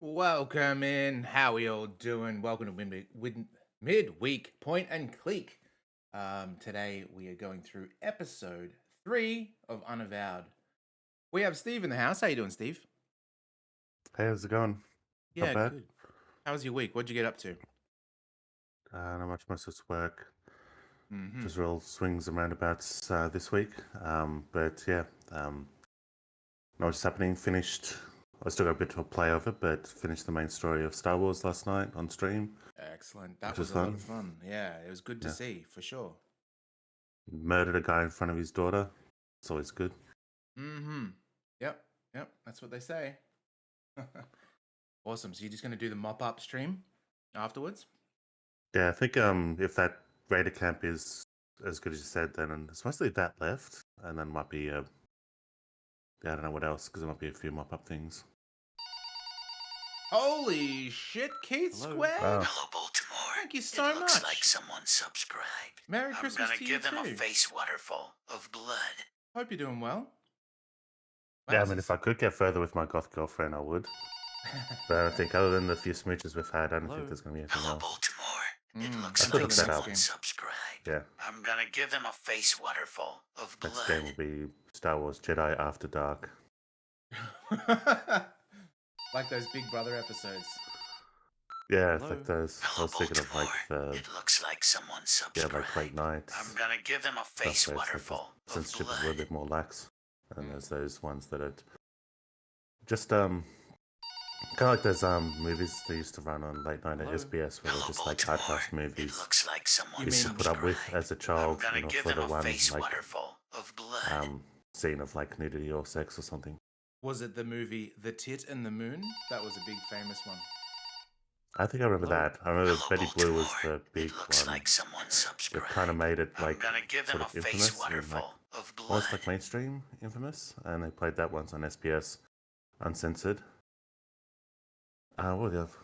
Welcome in. How we all doing? Welcome to Midweek Point and Click. Today we are going through episode 3 of Unavowed. We have Steve in the house. How you doing, Steve? Hey, how's it going? Not Yeah, bad. good. How was your week? What'd you get up to? Not much. Most of it's work. Mm-hmm. Just real swings and roundabouts this week. But yeah, not much happening. Finished. I still got a bit to play of it, but finished the main story of Star Wars last night on stream, Excellent. That which was was a lot of fun. fun. Yeah, it was good to Yeah, see for sure. murdered a guy in front of his daughter. It's always good. Mm-hmm. Yep. Yep. That's what they say. Awesome. So you're just going to do the mop-up stream afterwards? Yeah, I think if that Raider camp is as good as you said, then it's mostly that left, and then might be yeah, I don't know what else because there might be a few mop up things. Holy shit, Keith Hello. Squared! Wow. Hello, Baltimore. Thank you so it looks much. like someone subscribed. Merry I'm Christmas gonna to you give them a too. face waterfall of blood. Hope you're doing well. Yeah, I mean, if I could get further with my goth girlfriend, I would. But I don't think, other than the few smooches we've had, I don't think there's going to be anything Hello, else. Baltimore. I It looks could like look that up. someone subscribed. Yeah, I'm gonna give them a face waterfall of next game will blood. be Star Wars Jedi After Dark. Like those Big Brother episodes. Yeah, it's like those. I Hello, was thinking of like Baltimore. the It looks like someone subscribed. late nights I'm gonna give them a stuff face where it's like the waterfall of censorship is a little blood. bit more lax, and there's those ones that are just kind of like those movies they used to run on late night at SBS, where they're Hello, just like art Baltimore. house It movies looks like someone You you used to mean- put up with subscribed. as a I'm child, gonna you know, give for them the a one face like waterfall of blood. scene of like nudity or sex or something. Was it the movie The Tit and the Moon? That was a big famous one. I think I remember that. I remember Hello, Betty Blue was Baltimore. the big It looks one. like someone It subscribed. kind of made it I'm like gonna give them sort a of face infamous, and, like waterfall of blood. almost like mainstream infamous, and they played that once on SBS, uncensored. What do you have?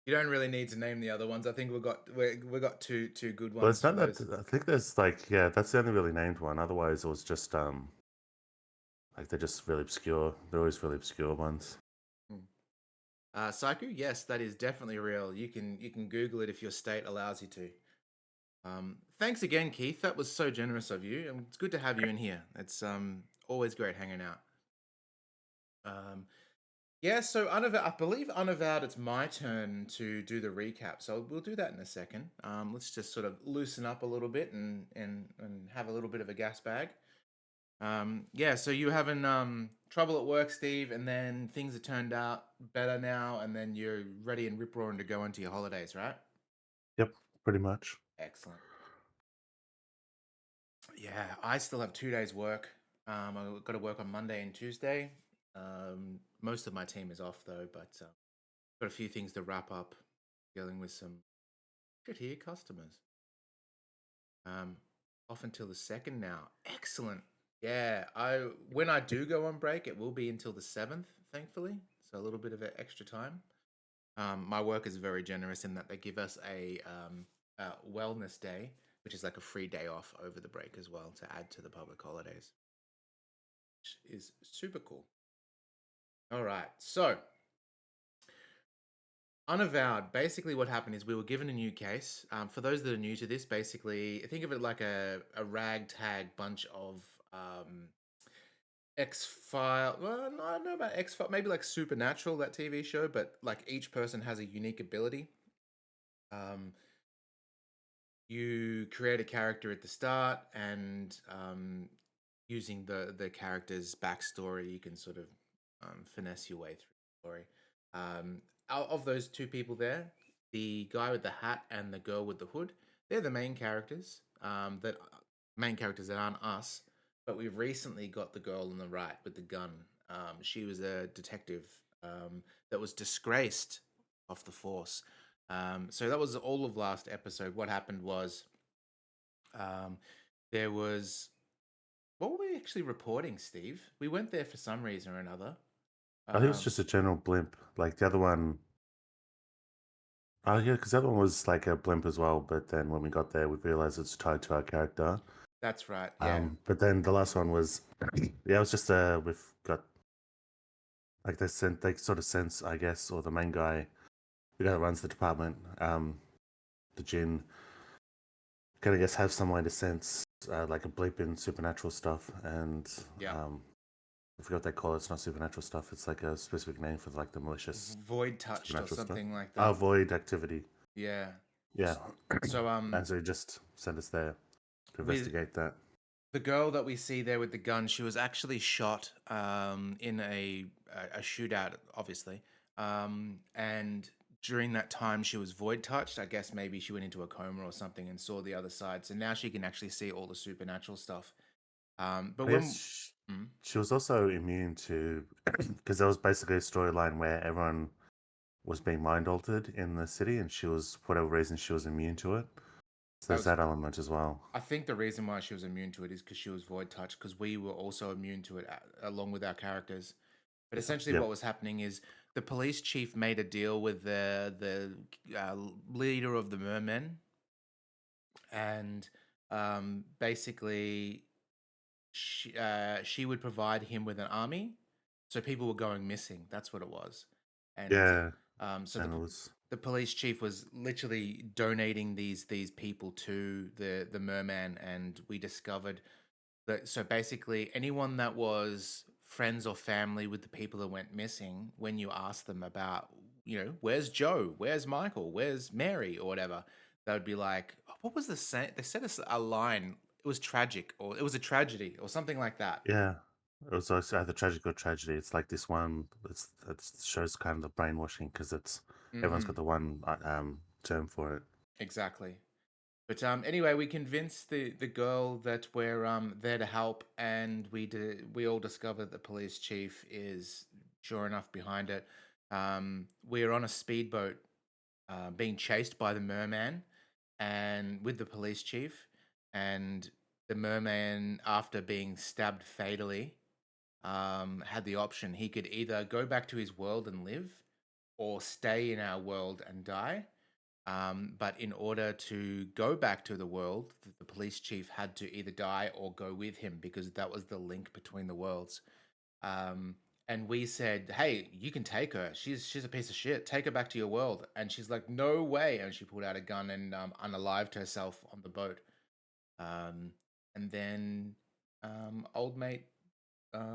You don't really need to name the other ones. I think we got two good ones. Well, it's not for that. those. I think there's like, yeah, that's the only really named one. Otherwise, it was just like they're just really obscure. They're always really obscure ones. Saiku, yes, that is definitely real. You can Google it if your state allows you to. Thanks again, Keith. That was so generous of you. It's good to have you in here. It's always great hanging out. Yeah, so I believe Unavowed, it's my turn to do the recap. So we'll do that in a second. Let's just sort of loosen up a little bit and have a little bit of a gas bag. Yeah, so you having trouble at work, Steve, and then things have turned out better now, and then you're ready and rip roaring to go into your holidays, right? Yep, pretty much. Excellent. Yeah, I still have 2 days work. I've got to work on Monday and Tuesday. Most of my team is off though, but got a few things to wrap up. Dealing with some good here customers. Off until the 2nd now. Excellent. Yeah, when I do go on break, it will be until the 7th, thankfully. So a little bit of extra time. My work is very generous in that they give us a wellness day, which is like a free day off over the break as well to add to the public holidays, which is super cool. All right, so Unavowed. Basically, what happened is we were given a new case. For those that are new to this, basically, think of it like a ragtag bunch of X-File. Well, no, I don't know about X-File. Maybe like Supernatural, that TV show, but like each person has a unique ability. You create a character at the start, and using the character's backstory, you can sort of finesse your way through the story. Out of those two people there, the guy with the hat and the girl with the hood, they're the main characters. That main characters that aren't us, but we've recently got the girl on the right with the gun. She was a detective that was disgraced off the force. So that was all of last episode. What happened was there was. What were we actually reporting, Steve? We went there for some reason or another. I think it was just a general blimp. Like the other one. Oh yeah, because the other one was like a blimp as well. But then when we got there, we realized it's tied to our character. That's right. Yeah. But then the last one was, yeah, it was just we've got Like they sort of sense, I guess, or the main guy, the guy that runs the department, the Jin, can I guess have some way to sense like a bleep in supernatural stuff, and Yeah. I forgot what they call it. It's not supernatural stuff. It's like a specific name for like the malicious Void touched or supernatural stuff. something like Oh, that. void activity. Yeah. Yeah. So And so he just sent us there to with investigate that. the girl that we see there with the gun, she was actually shot in a shootout, obviously. And during that time, she was void touched. I guess maybe she went into a coma or something and saw the other side. So now she can actually see all the supernatural stuff. But I when guess she was also immune to, because there was basically a storyline where everyone was being mind altered in the city, and she was, for whatever reason, she was immune to it. So that there's was, that element as well. I think the reason why she was immune to it is because she was void touched. Because we were also immune to it along with our characters. But essentially, Yep. what was happening is the police chief made a deal with the leader of the mermen, and basically, she would provide him with an army, so people were going missing. That's what it was, and Yeah, so and it was the police chief was literally donating these people to the merman, and we discovered that. So basically, anyone that was friends or family with the people that went missing, when you ask them about, where's Joe, where's Michael, where's Mary, or whatever, they would be like, "Oh, what was the same?" They said us a line. It was tragic, or it was a tragedy, or something like that. yeah. It was also either tragic or tragedy. It's like this one. It shows kind of the brainwashing because it's everyone's got the one term for it. Exactly. But anyway, we convinced the girl that we're there to help, and we all discovered the police chief is sure enough behind it. We're on a speedboat, being chased by the merman, and with the police chief, and the merman, after being stabbed fatally, had the option. He could either go back to his world and live, or stay in our world and die. But in order to go back to the world, the police chief had to either die or go with him, because that was the link between the worlds. Um, and we said, "Hey, you can take her. She's a piece of shit. Take her back to your world." And she's like, "No way!" And she pulled out a gun and unalived herself on the boat. Um, and then old mate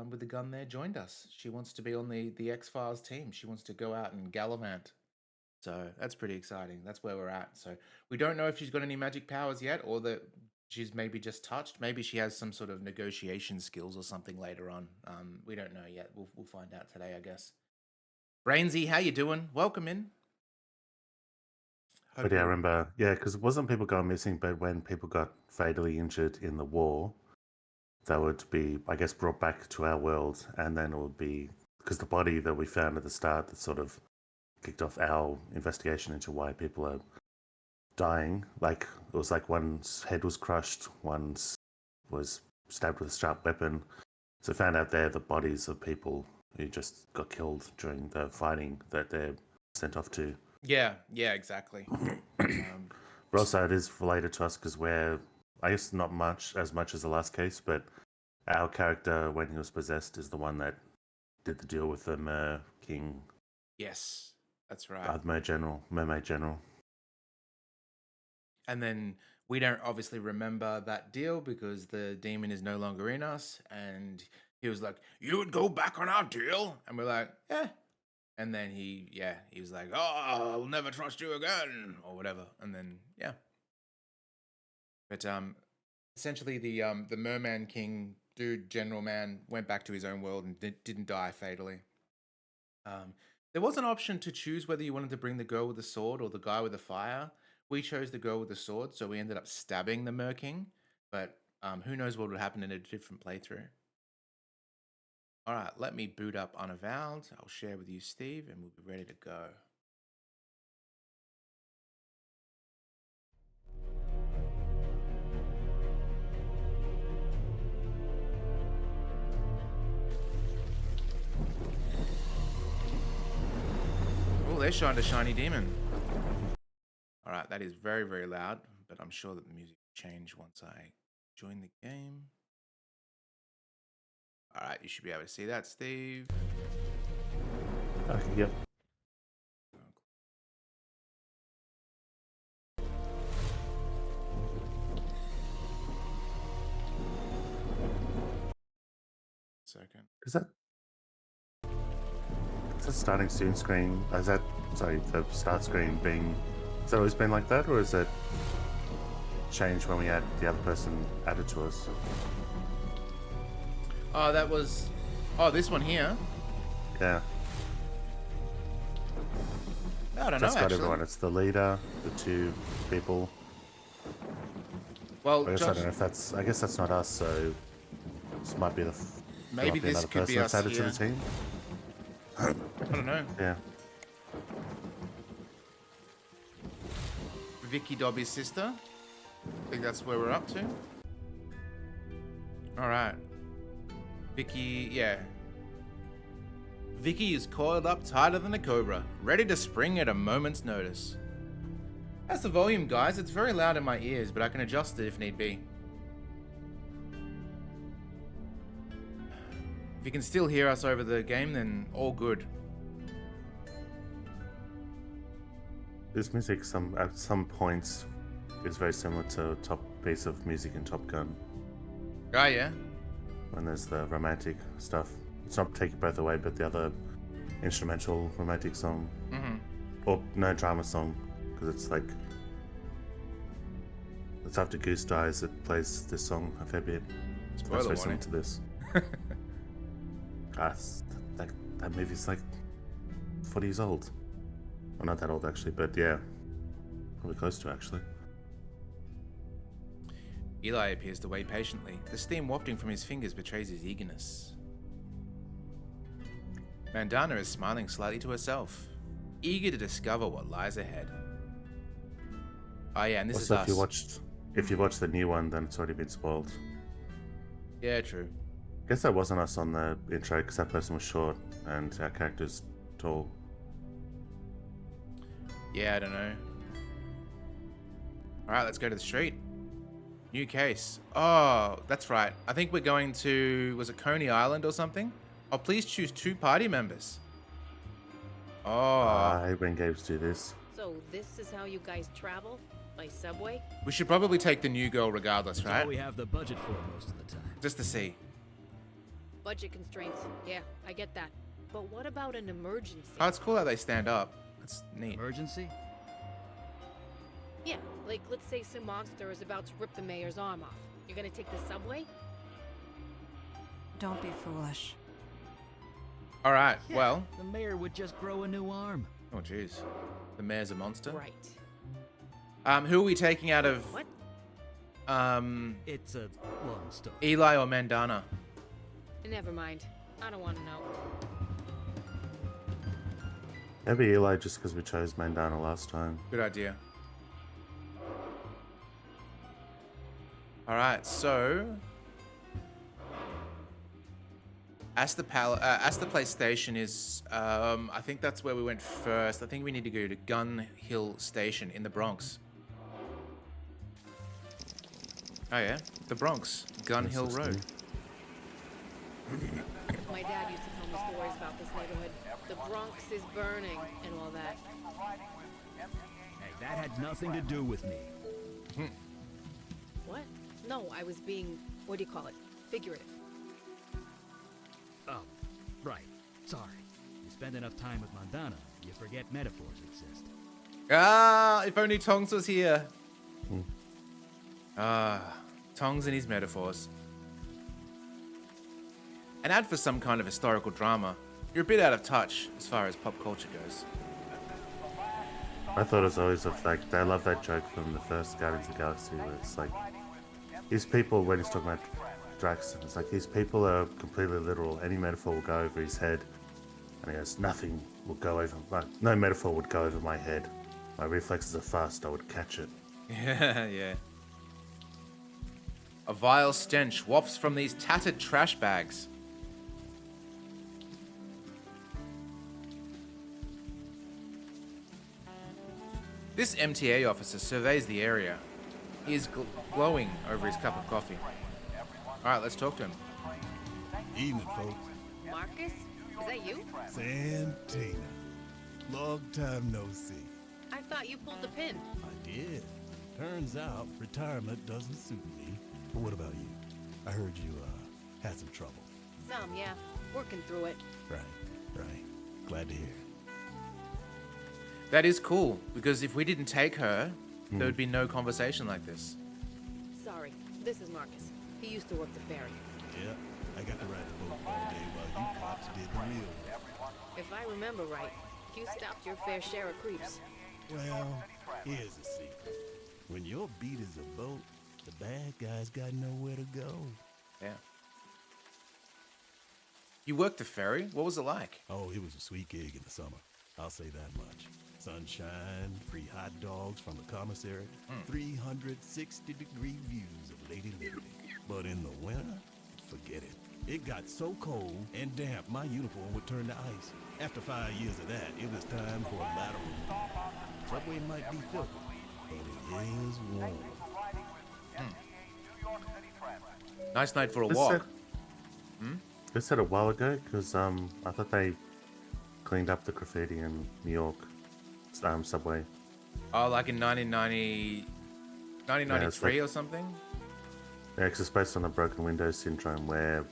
with the gun there joined us. She wants to be on the X-Files team. She wants to go out and gallivant. So that's pretty exciting. That's where we're at. So we don't know if she's got any magic powers yet, or that she's maybe just touched. Maybe she has some sort of negotiation skills or something later on. We don't know yet. We'll find out today, I guess. Brainsy, how you doing? Welcome in. But Hope yeah, I you. remember, yeah, because it wasn't people going missing, but when people got fatally injured in the war, they would be, I guess, brought back to our world, and then it would be because the body that we found at the start that sort of kicked off our investigation into why people are dying. Like it was like one's head was crushed, one's was stabbed with a sharp weapon. So found out there the bodies of people who just got killed during the fighting that they're sent off to. Yeah, exactly. But also it is related to us because we're, I guess, not much as much as the last case, but our character when he was possessed is the one that did the deal with the Mer King, Yes, that's right. Mermaid General. And then we don't obviously remember that deal because the demon is no longer in us. And he was like, "You would go back on our deal?" And we're like, "Yeah." And then he was like, "Oh, I'll never trust you again," or whatever. And then but essentially the Merman King dude, General Man, went back to his own world and didn't die fatally. There was an option to choose whether you wanted to bring the girl with the sword or the guy with the fire. We chose the girl with the sword, so we ended up stabbing the Mer King. But who knows what would happen in a different playthrough. All right, let me boot up Unavowed. I'll share with you, Steve, and we'll be ready to go. Oh, they shined a shiny demon. All right, that is very, very loud, but I'm sure that the music will change once I join the game. All right, you should be able to see that, Steve. Okay, yep. Second. Is that starting soon screen? Is that the start screen being? Has that always been like that, or is it changed when we had the other person added to us? Oh, that was. Oh, this one here. Yeah. I don't know. That's got Actually, everyone. It's the leader, the two people. well, I guess I Josh, don't know if that's. I guess that's not us. So this might be maybe this another could person be that's us added to here. the team. I don't know. Yeah. Vicky Dobby's sister. I think that's where we're up to. All right. Vicky, yeah. Vicky is coiled up tighter than a cobra, ready to spring at a moment's notice. That's the volume, guys. It's very loud in my ears, but I can adjust it if need be. If you can still hear us over the game, then all good. This music at some points is very similar to a top piece of music in Top Gun. Oh, yeah? When there's the romantic stuff. It's not Take Your Breath Away, but the other instrumental romantic song. Mm-hmm. Or no drama song, because it's like... It's after Goose dies, it plays this song a fair bit. Spoiler That's very warning. similar to this. That movie's like 40 years old. Well, not that old actually, but yeah. Probably close to actually. Eli appears to wait patiently. The steam wafting from his fingers betrays his eagerness. Mandana is smiling slightly to herself, eager to discover what lies ahead. Oh yeah, and this Also, is us. if you watch the new one, then it's already been spoiled. Yeah, true. I guess that wasn't us on the intro because that person was short and our character's tall. Yeah, I don't know. Alright, let's go to the street. New case. Oh, that's right. I think we're going to... Was it Coney Island or something? Oh, please choose 2 party members. Oh. I hate when games do this. So this is how you guys travel? By subway? We should probably take the new girl regardless, It's right? all we have the budget for most of the time. Just to see. Budget constraints. Yeah, I get that. But what about an emergency? Oh, it's cool how they stand up. That's neat. Emergency? Yeah, like let's say some monster is about to rip the mayor's arm off. You're gonna take the subway? Don't be foolish. Alright, Yeah, well. the mayor would just grow a new arm. Oh, jeez. The mayor's a monster? Right. Who are we taking out of... What? It's a long story. Eli or Mandana? Never mind. I don't want to know. Maybe Eli just because we chose Mandana last time. Good idea. Alright, so... Asta Place Station is... I think that's where we went first. I think we need to go to Gun Hill Station in the Bronx. Oh yeah, the Bronx. Gun Hill Road. My dad used to tell me stories about this neighborhood. The Bronx is burning and all that. Hey, that had nothing to do with me. What? No, I was being, what do you call it? Figurative. Oh, right. Sorry. You spend enough time with Mandana, you forget metaphors exist. Ah, if only Tongs was here. Ah, Tongs and his metaphors. An ad for some kind of historical drama. You're a bit out of touch as far as pop culture goes. I thought it was always like, I love that joke from the first Guardians of the Galaxy where it's like, these people, when he's talking about Drax, it's like, these people are completely literal. Any metaphor will go over his head. And he goes, nothing will go over, no metaphor would go over my head. My reflexes are fast, I would catch it. Yeah, yeah. A vile stench wafts from these tattered trash bags. This MTA officer surveys the area. He is glowing over his cup of coffee. Alright, let's talk to him. Evening, folks. Marcus? Is that you? Santina. Long time no see. I thought you pulled the pin. I did. Turns out retirement doesn't suit me. But what about you? I heard you, had some trouble. Some, yeah. Working through it. Right. Glad to hear. That is cool, because if we didn't take her, there would be no conversation like this. Sorry, this is Marcus. He used to work the ferry. Yeah, I got to ride the boat all day while you cops did the wheel. If I remember right, you stopped your fair share of creeps. Well, here's a secret. When your beat is a boat, the bad guys got nowhere to go. Yeah. You worked the ferry? What was it like? Oh, it was a sweet gig in the summer. I'll say that much. Sunshine, free hot dogs from the commissary, 360-degree views of Lady Liberty. But in the winter, forget it. It got so cold and damp, my uniform would turn to ice. After 5 years of that, it was time for a lateral move. Subway might be filthy, but it is warm. Nice night for a This walk. They said a while ago because I thought they cleaned up the graffiti in New York subway. Oh, like in 1993 or something? Yeah, because it's based on the broken window syndrome where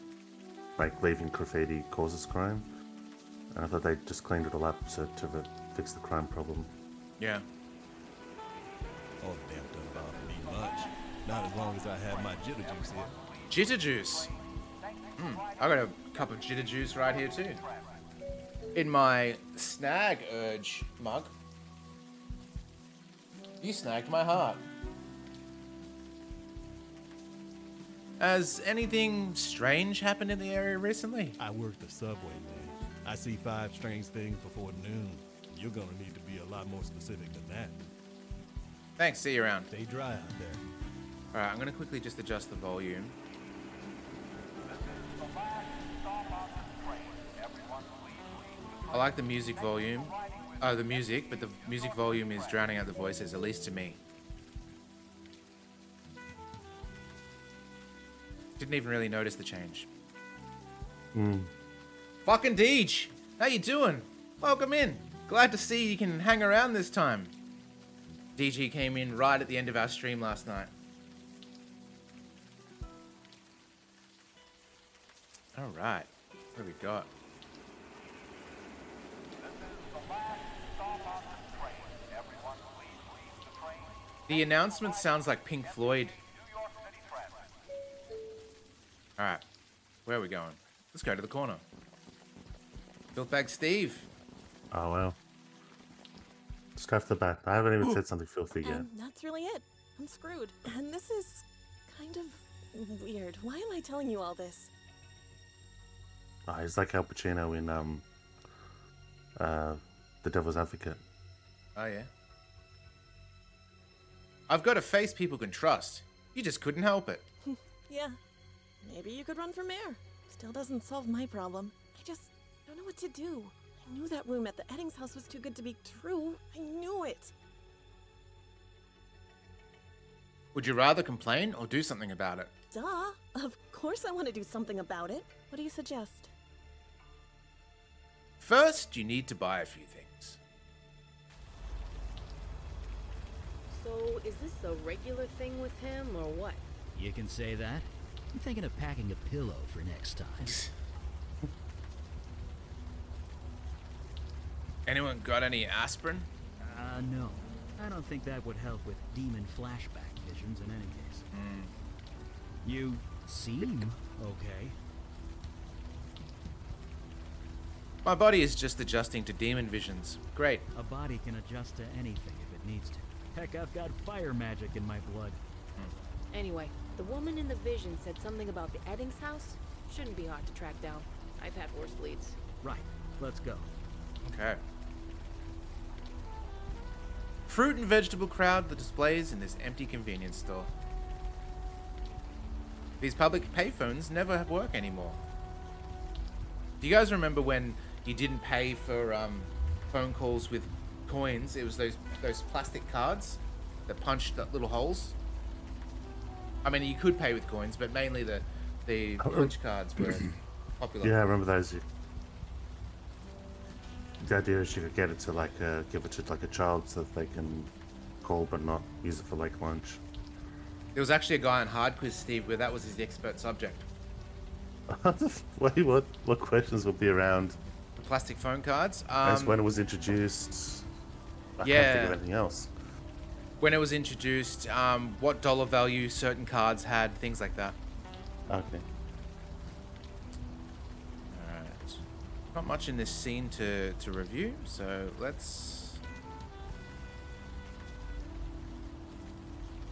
like leaving graffiti causes crime. And I thought they just cleaned it all up to fix the crime problem. Yeah. All the damn doesn't bother me much. Not as long as I have my jitter juice here. Jitter juice. I got a cup of jitter juice right here too. In my snag urge mug. You snagged my heart. Has anything strange happened in the area recently? I work the subway, man. I see 5 strange things before noon. You're gonna need to be a lot more specific than that. Thanks, see you around. Stay dry out there. Alright, I'm gonna quickly just adjust the volume. I like the music volume. Oh, the music, but the music volume is drowning out the voices, at least to me. Didn't even really notice the change. Fucking Deej! How you doing? Welcome in. Glad to see you can hang around this time. DG came in right at the end of our stream last night. Alright, what have we got? The announcement sounds like Pink Floyd. Alright, where are we going? Let's go to the corner. Filthbag Steve. Oh well. Straight off the bat, I haven't even said something filthy yet. And that's really it. I'm screwed. And this is kind of weird. Why am I telling you all this? Oh, he's like Al Pacino in The Devil's Advocate. Oh yeah. I've got a face people can trust. You just couldn't help it. Yeah. Maybe you could run for mayor. Still doesn't solve my problem. I just don't know what to do. I knew that room at the Eddings house was too good to be true. I knew it. Would you rather complain or do something about it? Duh. Of course I want to do something about it. What do you suggest? First, you need to buy a few things. So, is this a regular thing with him, or what? You can say that. I'm thinking of packing a pillow for next time. Anyone got any aspirin? No. I don't think that would help with demon flashback visions in any case. You seem okay. My body is just adjusting to demon visions. Great. A body can adjust to anything if it needs to. Heck, I've got fire magic in my blood. Anyway, the woman in the vision said something about the Eddings house. Shouldn't be hard to track down. I've had worse leads. Right. Let's go. Okay. Fruit and vegetable crowd the displays in this empty convenience store. These public payphones never work anymore. Do you guys remember when you didn't pay for phone calls with coins? It was those plastic cards that punched little holes. I mean, you could pay with coins, but mainly the punch cards were popular. Yeah, I remember those. The idea is you could get it to like give it to like a child so that they can call but not use it for like lunch. There was actually a guy on Hard Quiz, Steve, where that was his expert subject. Wait, what questions would be around? The plastic phone cards. As when it was introduced. I can't yeah. think of anything else. When it was introduced, what dollar value certain cards had, things like that. Okay. Alright. Not much in this scene to review, so let's...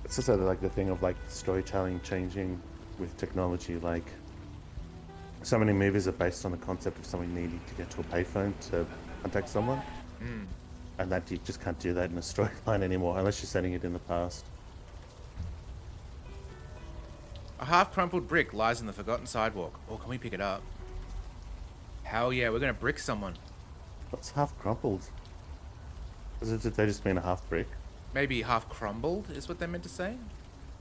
It's just like the thing of like storytelling changing with technology. Like, so many movies are based on the concept of someone needing to get to a payphone to contact someone. And that you just can't do that in a storyline anymore unless you're setting it in the past. A half-crumpled brick lies on the forgotten sidewalk. Oh, can we pick it up? Hell yeah, we're gonna brick someone. What's half crumpled? Did they just mean a half brick? Maybe half crumbled is what they meant to say?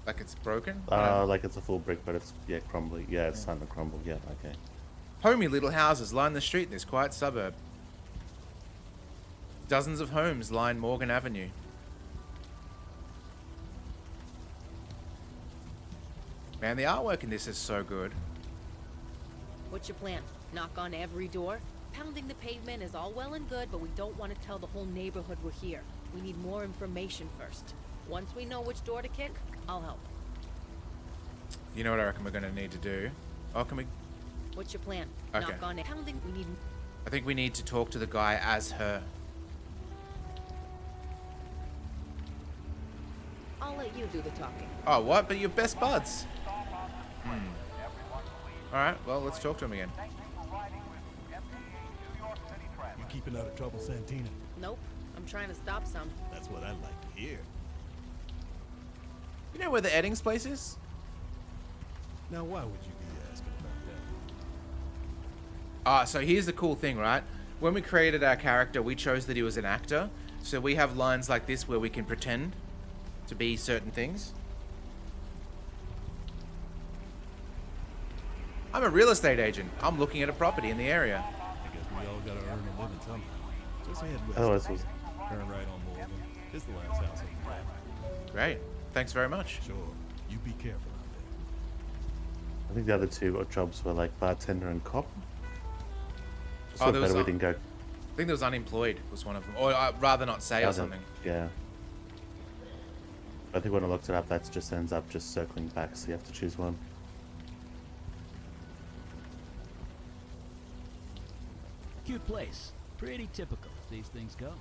Like it's broken? Like it's a full brick, but it's, yeah, crumbly. Yeah, it's starting to crumble. Yeah, okay. Homey little houses line the street in this quiet suburb. Dozens of homes line Morgan Avenue. Man, the artwork in this is so good. What's your plan? Knock on every door? Pounding the pavement is all well and good, but we don't want to tell the whole neighborhood we're here. We need more information first. Once we know which door to kick, I'll help. You know what I reckon we're gonna need to do? Oh, can we... What's your plan? Okay. Knock on it. Pounding, we need... I think we need to talk to the guy as her. I'll let you do the talking. Oh, what? But you're best buds. Alright, well, let's talk to him again. You keeping out of trouble, Santina? Nope. I'm trying to stop some. That's what I'd like to hear. You know where the Eddings place is? Now, why would you be asking about that? So here's the cool thing, right? When we created our character, we chose that he was an actor. So we have lines like this where we can pretend to be certain things. I'm a real estate agent. I'm looking at a property in the area. I guess we all gotta earn a living somehow. Just head west. Otherwise, it was Turn right on Morgan. It's the last house on the left. Great. Thanks very much. Sure. You be careful out there. I think the other two jobs were like bartender and cop. Oh, So there was better we some- didn't go. I think there was unemployed was one of them. Or I'd rather not say or something. Yeah. I think when I looked it up, that just ends up just circling back, so you have to choose one. Cute place. Pretty typical as these things go.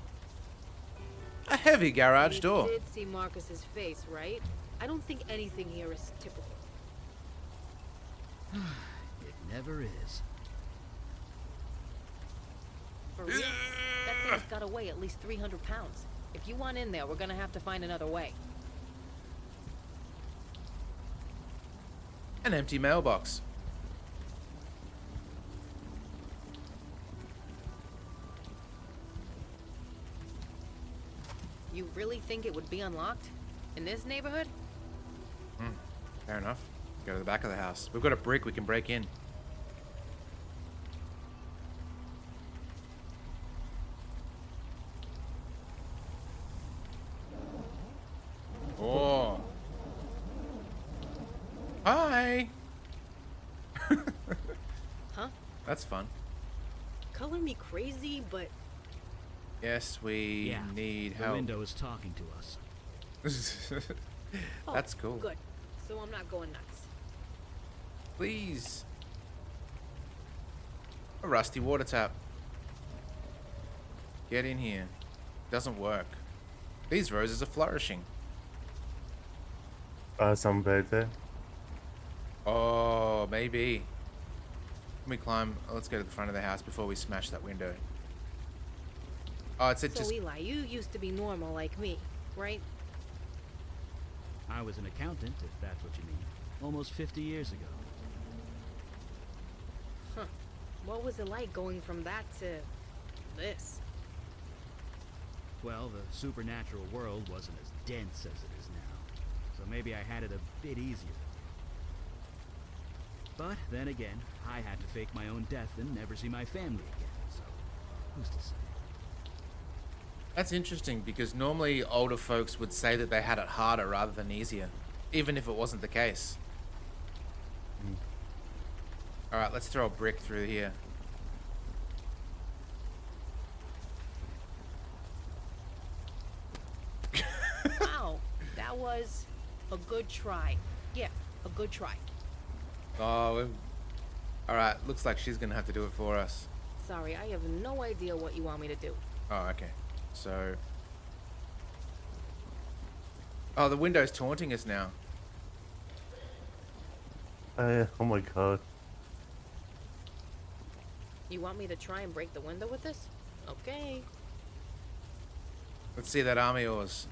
A heavy garage You door. did see Marcus's face, right? I don't think anything here is typical. It never is. For real? That thing's got to weigh at least 300 pounds. If you want in there, we're gonna have to find another way. An empty mailbox. You really think it would be unlocked? In this neighborhood? Fair enough. Go to the back of the house. We've got a brick we can break in. Oh. Hi. Huh? That's fun. Color me crazy, but Yes, we Yeah, need The help. window is talking to us. oh, That's cool. Good. So I'm not going nuts. Please. A rusty water tap. Get in here. Doesn't work. These roses are flourishing. Some bird there. Oh, maybe. Can we climb? Let's go to the front of the house before we smash that window. Oh, it said So just... Eli, you used to be normal like me, right? I was an accountant, if that's what you mean. Almost 50 years ago. Huh. What was it like going from that to this? Well, the supernatural world wasn't as dense as it is now, so maybe I had it a bit easier. But then again, I had to fake my own death and never see my family again, so who's to say? That's interesting because normally older folks would say that they had it harder rather than easier, even if it wasn't the case. All right, let's throw a brick through here. Wow, that was a good try. Yeah, a good try. Oh, all right. Looks like she's gonna have to do it for us. Sorry, I have no idea what you want me to do. Oh, okay. So, oh, the window's taunting us now. Oh my god. You want me to try and break the window with this? Okay. Let's see that arm of yours.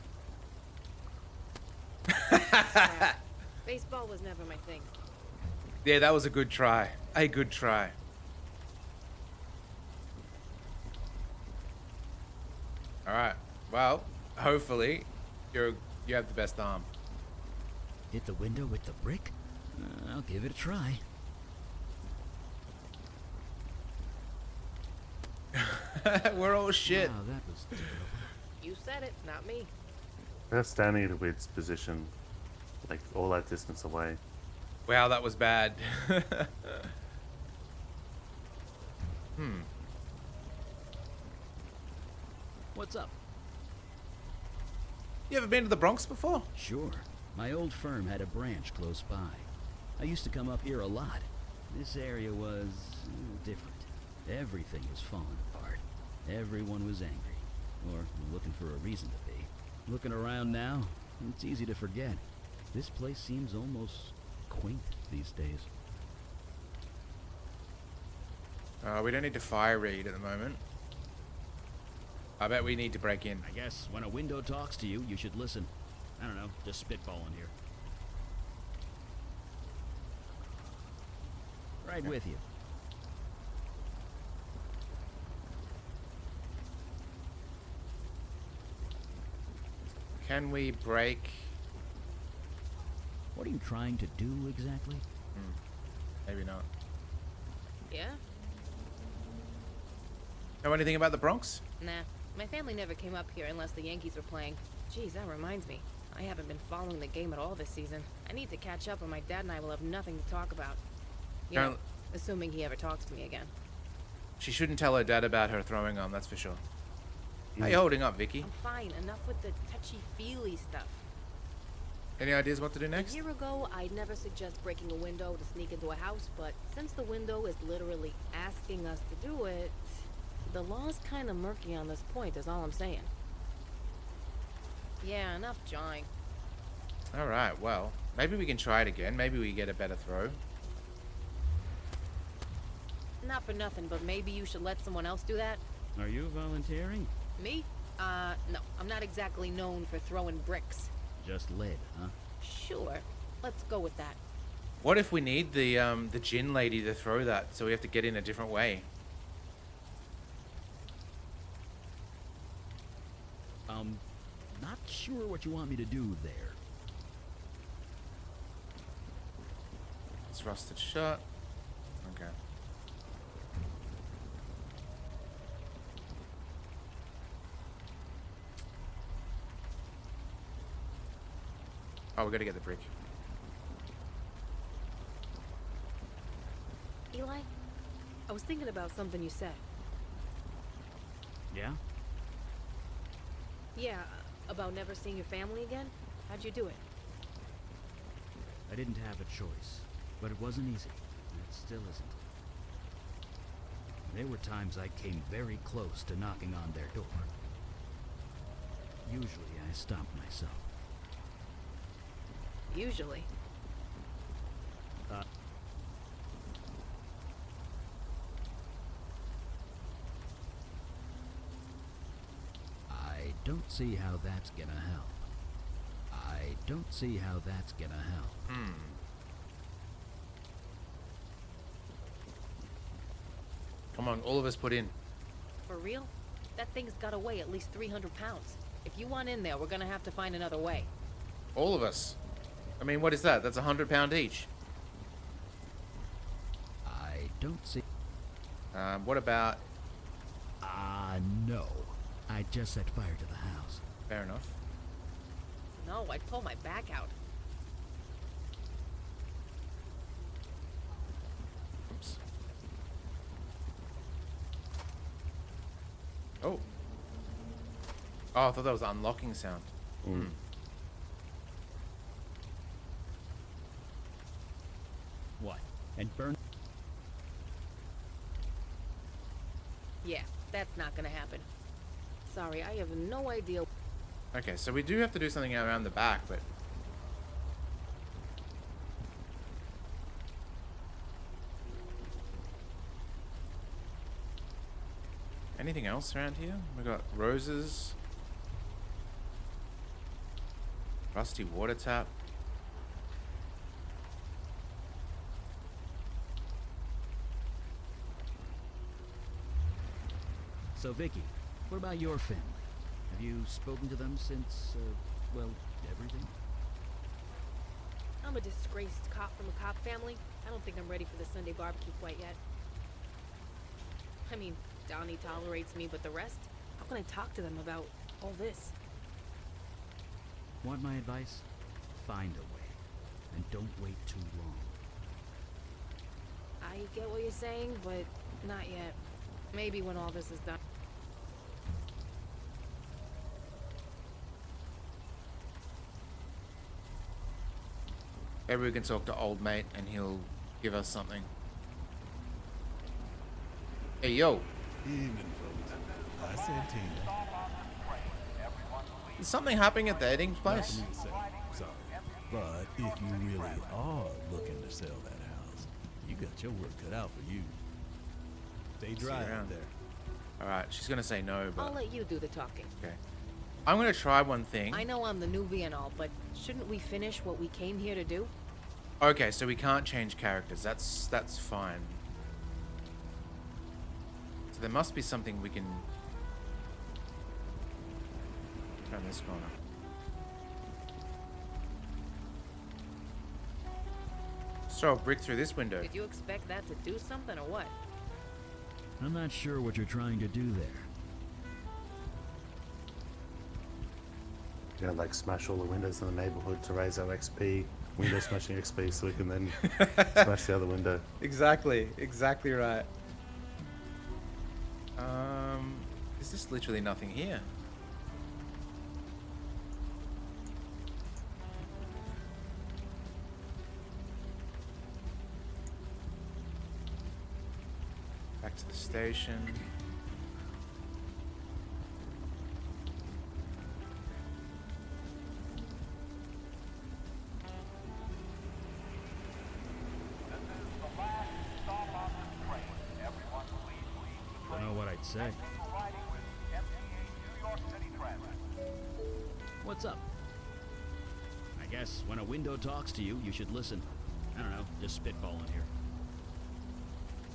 Baseball was never my thing. Yeah, that was a good try. A good try. All right. Well, hopefully, you have the best arm. Hit the window with the brick? I'll give it a try. We're all shit. Wow, that was terrible. You said it, not me. They're standing at a weird position, like all that distance away. Wow, that was bad. What's up? You ever been to the Bronx before? Sure. My old firm had a branch close by. I used to come up here a lot. This area was different. Everything was falling apart. Everyone was angry, or looking for a reason to be. Looking around now, it's easy to forget. This place seems almost quaint these days. We don't need to fire read at the moment. I bet we need to break in. I guess when a window talks to you, you should listen. I don't know, just spitballing here. Right with you. Can we break? What are you trying to do exactly? Maybe not. Yeah? Know anything about the Bronx? Nah. My family never came up here unless the Yankees were playing. Geez, that reminds me. I haven't been following the game at all this season. I need to catch up or my dad and I will have nothing to talk about. You know, assuming he ever talks to me again. She shouldn't tell her dad about her throwing arm, that's for sure. How you holding up, Vicky? I'm fine. Enough with the touchy-feely stuff. Any ideas what to do A next? year ago, I'd never suggest breaking a window to sneak into a house, but since the window is literally asking us to do it, the law's kind of murky on this point, is all I'm saying. Yeah, enough jawing. Alright, well, maybe we can try it again. Maybe we get a better throw. Not for nothing, but maybe you should let someone else do that. Are you volunteering? Me? No. I'm not exactly known for throwing bricks. Just lead, huh? Sure. Let's go with that. What if we need the gin lady to throw that, so we have to get in a different way? Not sure what you want me to do there. It's rusted shut. Okay. Oh, we gotta get the brick. Eli, I was thinking about something you said. Yeah? Yeah, about never seeing your family again? How'd you do it? I didn't have a choice, but it wasn't easy. It still isn't. There were times I came very close to knocking on their door. Usually I stopped myself. Usually. I don't see how that's gonna help. I don't see how that's gonna help. Come on, all of us put in. For real? That thing's gotta weigh at least 300 pounds. If you want in there, we're gonna have to find another way. All of us. I mean, what is that? That's 100 pound each. I don't see... What about... No. I just set fire to the house. Fair enough. No, I'd pull my back out. Oops. Oh. Oh, I thought that was an unlocking sound. What? And burn? Yeah, that's not gonna happen. Sorry, I have no idea. Okay, so we do have to do something around the back, but... Anything else around here? We got roses. Rusty water tap. So, Vicky, what about your family? Have you spoken to them since, well, everything? I'm a disgraced cop from a cop family. I don't think I'm ready for the Sunday barbecue quite yet. I mean, Donnie tolerates me, but the rest? How can I talk to them about all this? Want my advice? Find a way. And don't wait too long. I get what you're saying, but not yet. Maybe when all this is done. Maybe we can talk to old mate and he'll give us something. Hey, yo. Evening, folks. I said Tina. Is something happening at the Eddings Not place? for me to say, sorry. But if you really are looking to sell that house, you got your work cut out for you. Stay dry out around. there. Alright, she's gonna say no, I'll but... let you do the talking. Okay. I'm gonna try one thing. I know I'm the newbie and all, but shouldn't we finish what we came here to do? Okay, so we can't change characters. That's fine. So there must be something we can... Turn this corner. So I'll brick through this window. Did you expect that to do something or what? I'm not sure what you're trying to do there. You know, like smash all the windows in the neighborhood to raise our XP, window smashing XP, so we can then smash the other window. Exactly right. Is this literally nothing here? Back to the station. Don't know what I'd say. What's up? I guess when a window talks to you, you should listen. I don't know, just spitballing here.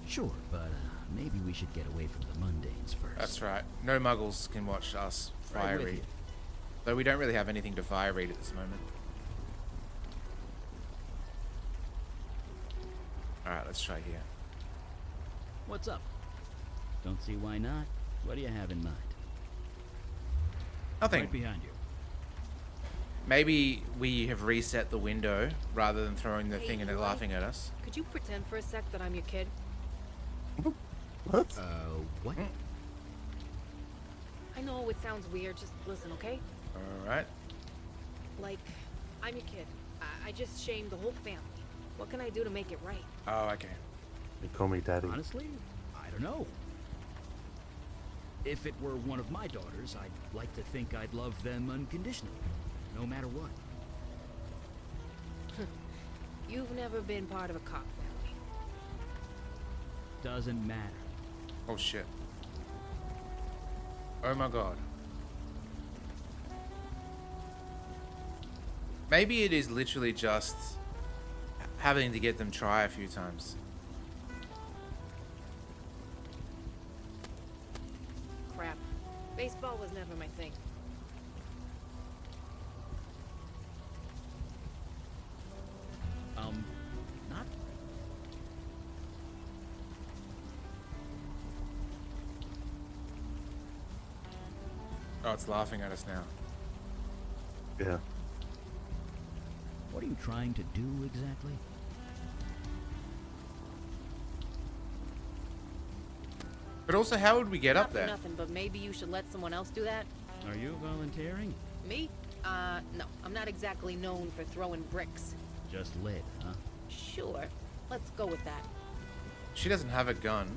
Sure, but maybe we should get away from the mundanes first. That's right. No muggles can watch us Right fire with read. you. Though we don't really have anything to fire read at this moment. Alright, let's try here. What's up? Don't see why not. What do you have in mind? Nothing. Right behind you. Maybe we have reset the window rather than throwing the Hey, thing and they're Eli. laughing at us. Could you pretend for a sec that I'm your kid? What? What? I know it sounds weird, just listen, okay? Alright. Like, I'm your kid. I just shamed the whole family. What can I do to make it right? Oh, okay. You call me daddy. Honestly, I don't know. If it were one of my daughters, I'd like to think I'd love them unconditionally, no matter what. You've never been part of a cop family. Doesn't matter. Oh shit. Oh my god. Maybe it is literally just having to get them try a few times. Crap. Baseball was never my thing. Not. Oh, it's laughing at us now. Yeah. What are you trying to do exactly? But also, how would we get Not up for there? nothing, but maybe you should let someone else do that. Are you volunteering? Me? No. I'm not exactly known for throwing bricks. Just lead, huh? Sure. Let's go with that. She doesn't have a gun.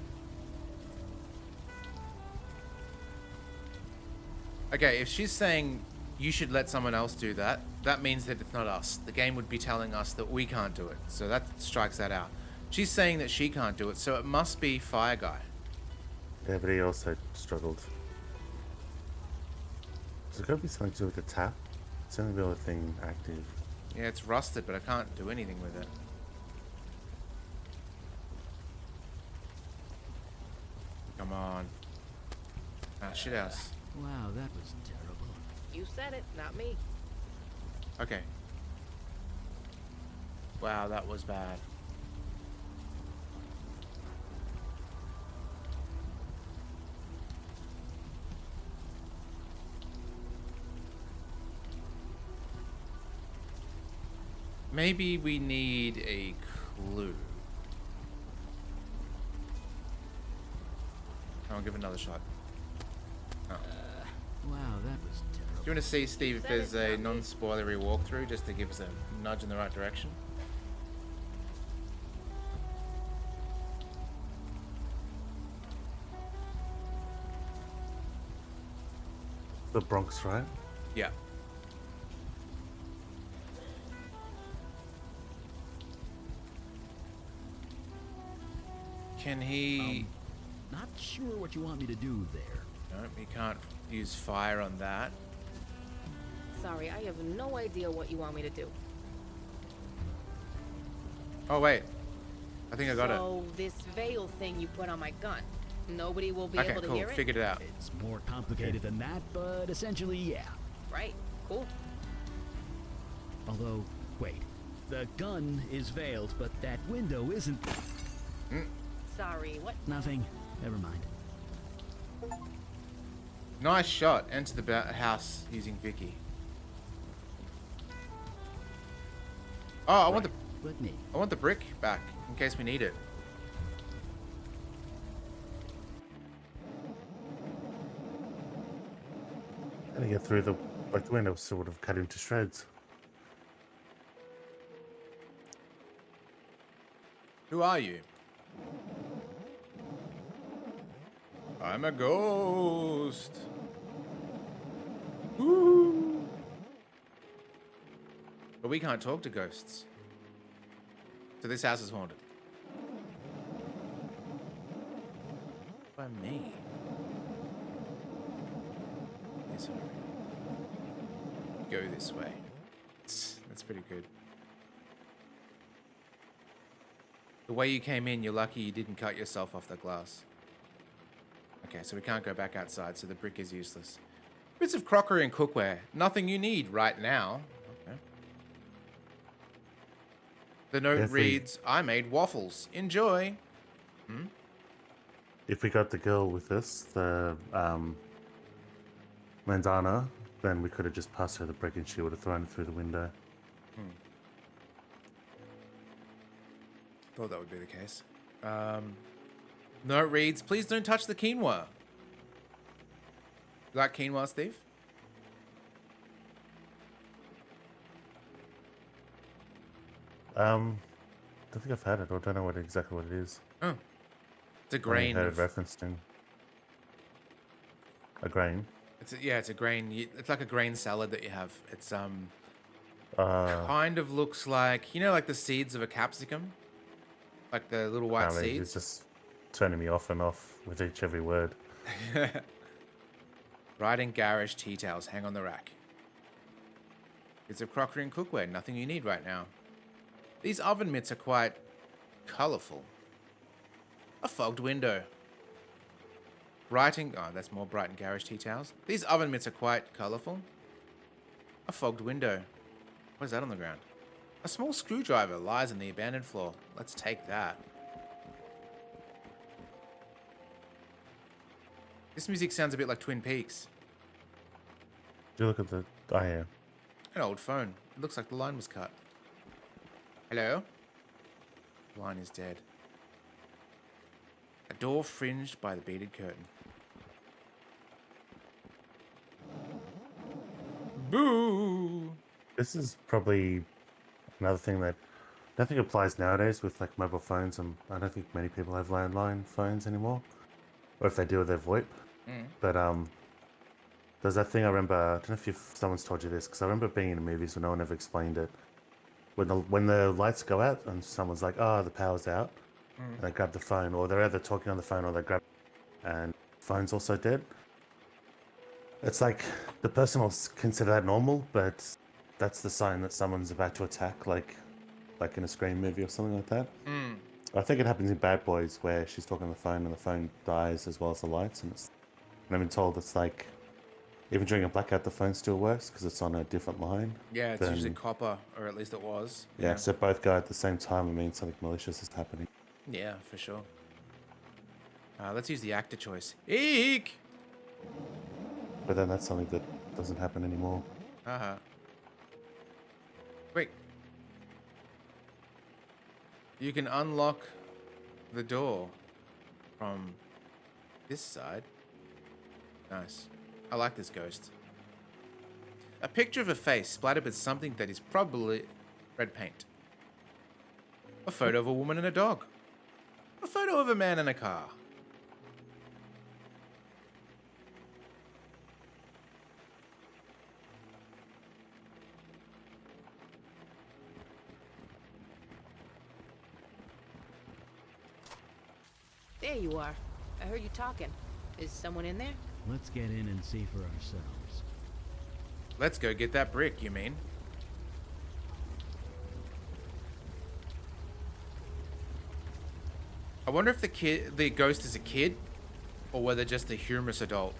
Okay, if she's saying you should let someone else do that, that means that it's not us. The game would be telling us that we can't do it. So that strikes that out. She's saying that she can't do it, so it must be Fire Guy. Yeah, but he also struggled. Does it got to be something to do with the tap? It's the only real thing active. Yeah, it's rusted, but I can't do anything with it. Come on. Ah, shit house. Wow, that was terrible. You said it, not me. Okay. Wow, that was bad. Maybe we need a clue. I'll give it another shot. Oh. Wow, that was terrible. Do you want to see, Steve, if Said there's it, a not me. non-spoilery walkthrough just to give us a nudge in the right direction? The Bronx, right? Yeah. Can he... Not sure what you want me to do there. No, he can't use fire on that. Sorry, I have no idea what you want me to do. Oh, wait. I think I got it. So, this veil thing you put on my gun. Nobody will be Okay, able to cool. hear it? Figured it out. It's more complicated than that, but essentially, yeah. Right. Cool. Although, wait. The gun is veiled, but that window isn't. Sorry, what? Nothing. Never mind. Nice shot. Enter the house using Vicky. Oh, I want Let me. the brick back in case we need it. How to get through the window sort of cut into shreds. Who are you? I'm a ghost. Woo. But we can't talk to ghosts. So this house is haunted. By me. This way. Go this way. That's pretty good. The way you came in, you're lucky you didn't cut yourself off the glass. Okay, so we can't go back outside, so the brick is useless. Bits of crockery and cookware. Nothing you need right now. Okay. The note If we- reads, I made waffles. Enjoy. If we got the girl with us, the Mandana, then we could have just passed her the brick and she would have thrown it through the window. Thought that would be the case. Note reads, please don't touch the quinoa. You like quinoa, Steve? Don't think I've had it, or don't know exactly what it is. Oh. It's a I grain. heard it referenced in a grain. It's a grain. It's like a grain salad that you have. It's Uh, kind of looks like, you know, like the seeds of a capsicum? Like the little white apparently seeds? it's just turning me off and off with every word. Riding garish tea towels hang on the rack. Bits of crockery and cookware, nothing you need right now. These oven mitts are quite colourful. A fogged window. Oh, that's more bright and garish tea towels. These oven mitts are quite colourful. A fogged window. What is that on the ground? A small screwdriver lies on the abandoned floor. Let's take that. This music sounds a bit like Twin Peaks. Do you look at the... Oh, yeah. An old phone. It looks like the line was cut. Hello? The line is dead. A door fringed by the beaded curtain. Boo! This is probably another thing that I don't think applies nowadays with like mobile phones, and I don't think many people have landline phones anymore. Or if they do, they're VoIP. But there's that thing I remember, I don't know if someone's told you this, because I remember being in movies when no one ever explained it. When the lights go out and someone's like, oh, the power's out, and they grab the phone, or they're either talking on the phone or they grab and phone's also dead. It's like the person will consider that normal, but that's the sign that someone's about to attack, like in a Scream movie or something like that. I think it happens in Bad Boys where she's talking on the phone and the phone dies as well as the lights, and I've been told it's like even during a blackout the phone still works because it's on a different line. Yeah, it's usually copper, or at least it was. Yeah, so both go at the same time. It means something malicious is happening. Yeah, for sure. Let's use the actor choice. Eek! But then that's something that doesn't happen anymore. Wait. You can unlock the door from this side. Nice. I like this ghost. A picture of a face splattered with something that is probably red paint. A photo of a woman and a dog. A photo of a man in a car. There you are. I heard you talking. Is someone in there? Let's get in and see for ourselves. Let's go get that brick, you mean? I wonder if the ghost is a kid, or whether just a humorous adult.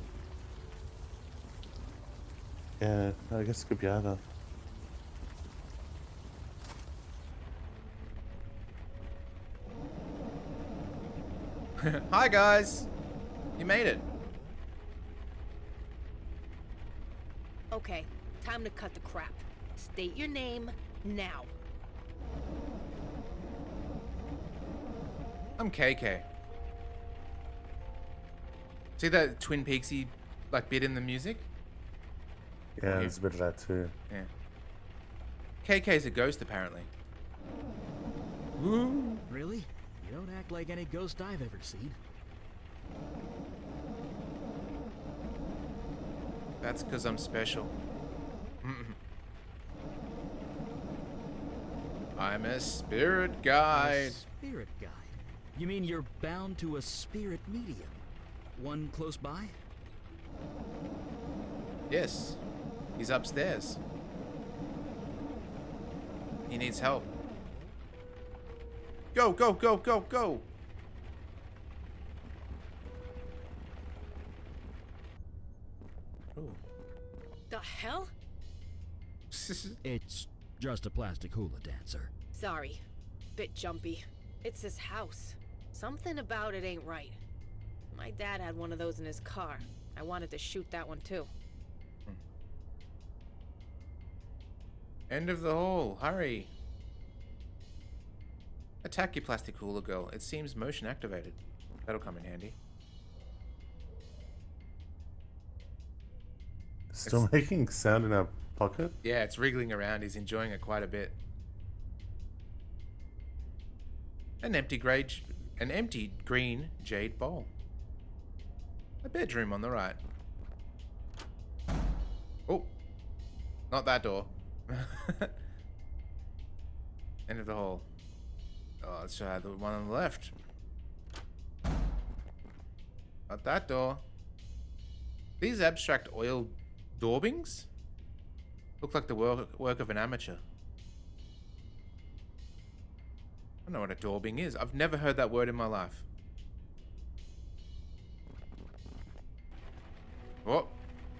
Yeah, I guess it could be either. Hi guys! You made it. Okay, time to cut the crap. State your name now. I'm KK. See that Twin Peaksy like bit in the music? Yeah, there's a bit of that too. Yeah. KK's a ghost apparently. Woo! Really? You don't act like any ghost I've ever seen. That's because I'm special. I'm a spirit guide. A spirit guide? You mean you're bound to a spirit medium? One close by? Yes. He's upstairs. He needs help. Go, go, go, go, go! Ooh. The hell? It's just a plastic hula dancer. Sorry. Bit jumpy. It's his house. Something about it ain't right. My dad had one of those in his car. I wanted to shoot that one too. End of the hall. Hurry. Attack your plastic hula girl. It seems motion activated. That'll come in handy. Still making sound in our pocket? Yeah, it's wriggling around. He's enjoying it quite a bit. An empty green jade bowl. A bedroom on the right. Oh, not that door. End of the hall. Oh, let's try the one on the left. Not that door. These abstract oil daubings look like the work of an amateur. I don't know what a daubing is. I've never heard that word in my life. Oh,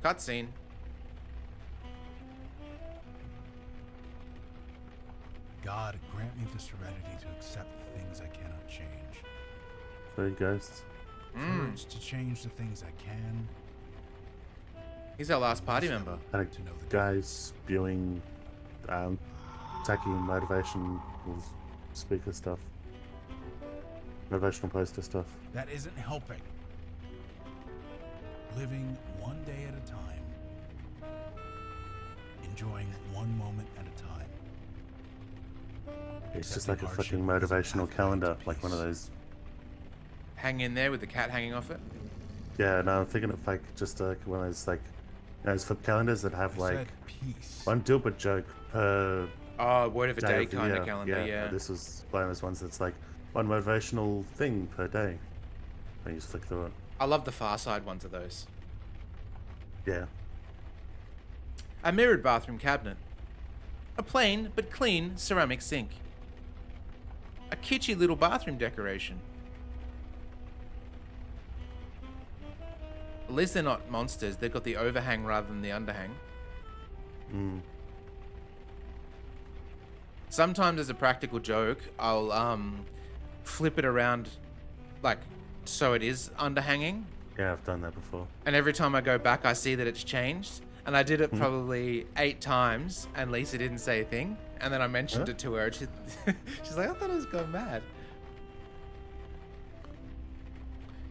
cutscene. God, grant me the serenity to accept the things I cannot change. Three ghosts. Courage to change the things I can. He's our last party member. And To know the guys spewing, attacking motivation with speaker stuff, motivational poster stuff. That isn't helping. Living one day at a time. Enjoying one moment at a time. It's just like a Accepting fucking hardship is a motivational pathway calendar, to like one of peace. those. Hang in there with the cat hanging off it. Yeah, no, I'm thinking of like just like one of those like, those flip calendars that have I like said peace. one Dilbert joke per Oh, word of a day of the kind year. of calendar, yeah. This was one of those ones that's like one motivational thing per day. And you just flick through it. I love the Far Side ones of those. Yeah. A mirrored bathroom cabinet. A plain but clean ceramic sink. A kitschy little bathroom decoration. At least they're not monsters. They've got the overhang rather than the underhang. Sometimes as a practical joke, I'll flip it around like so it is underhanging. Yeah, I've done that before. And every time I go back, I see that it's changed. And I did it probably 8 times, and Lisa didn't say a thing. And then I mentioned it to her, and she's like, I thought I was going mad.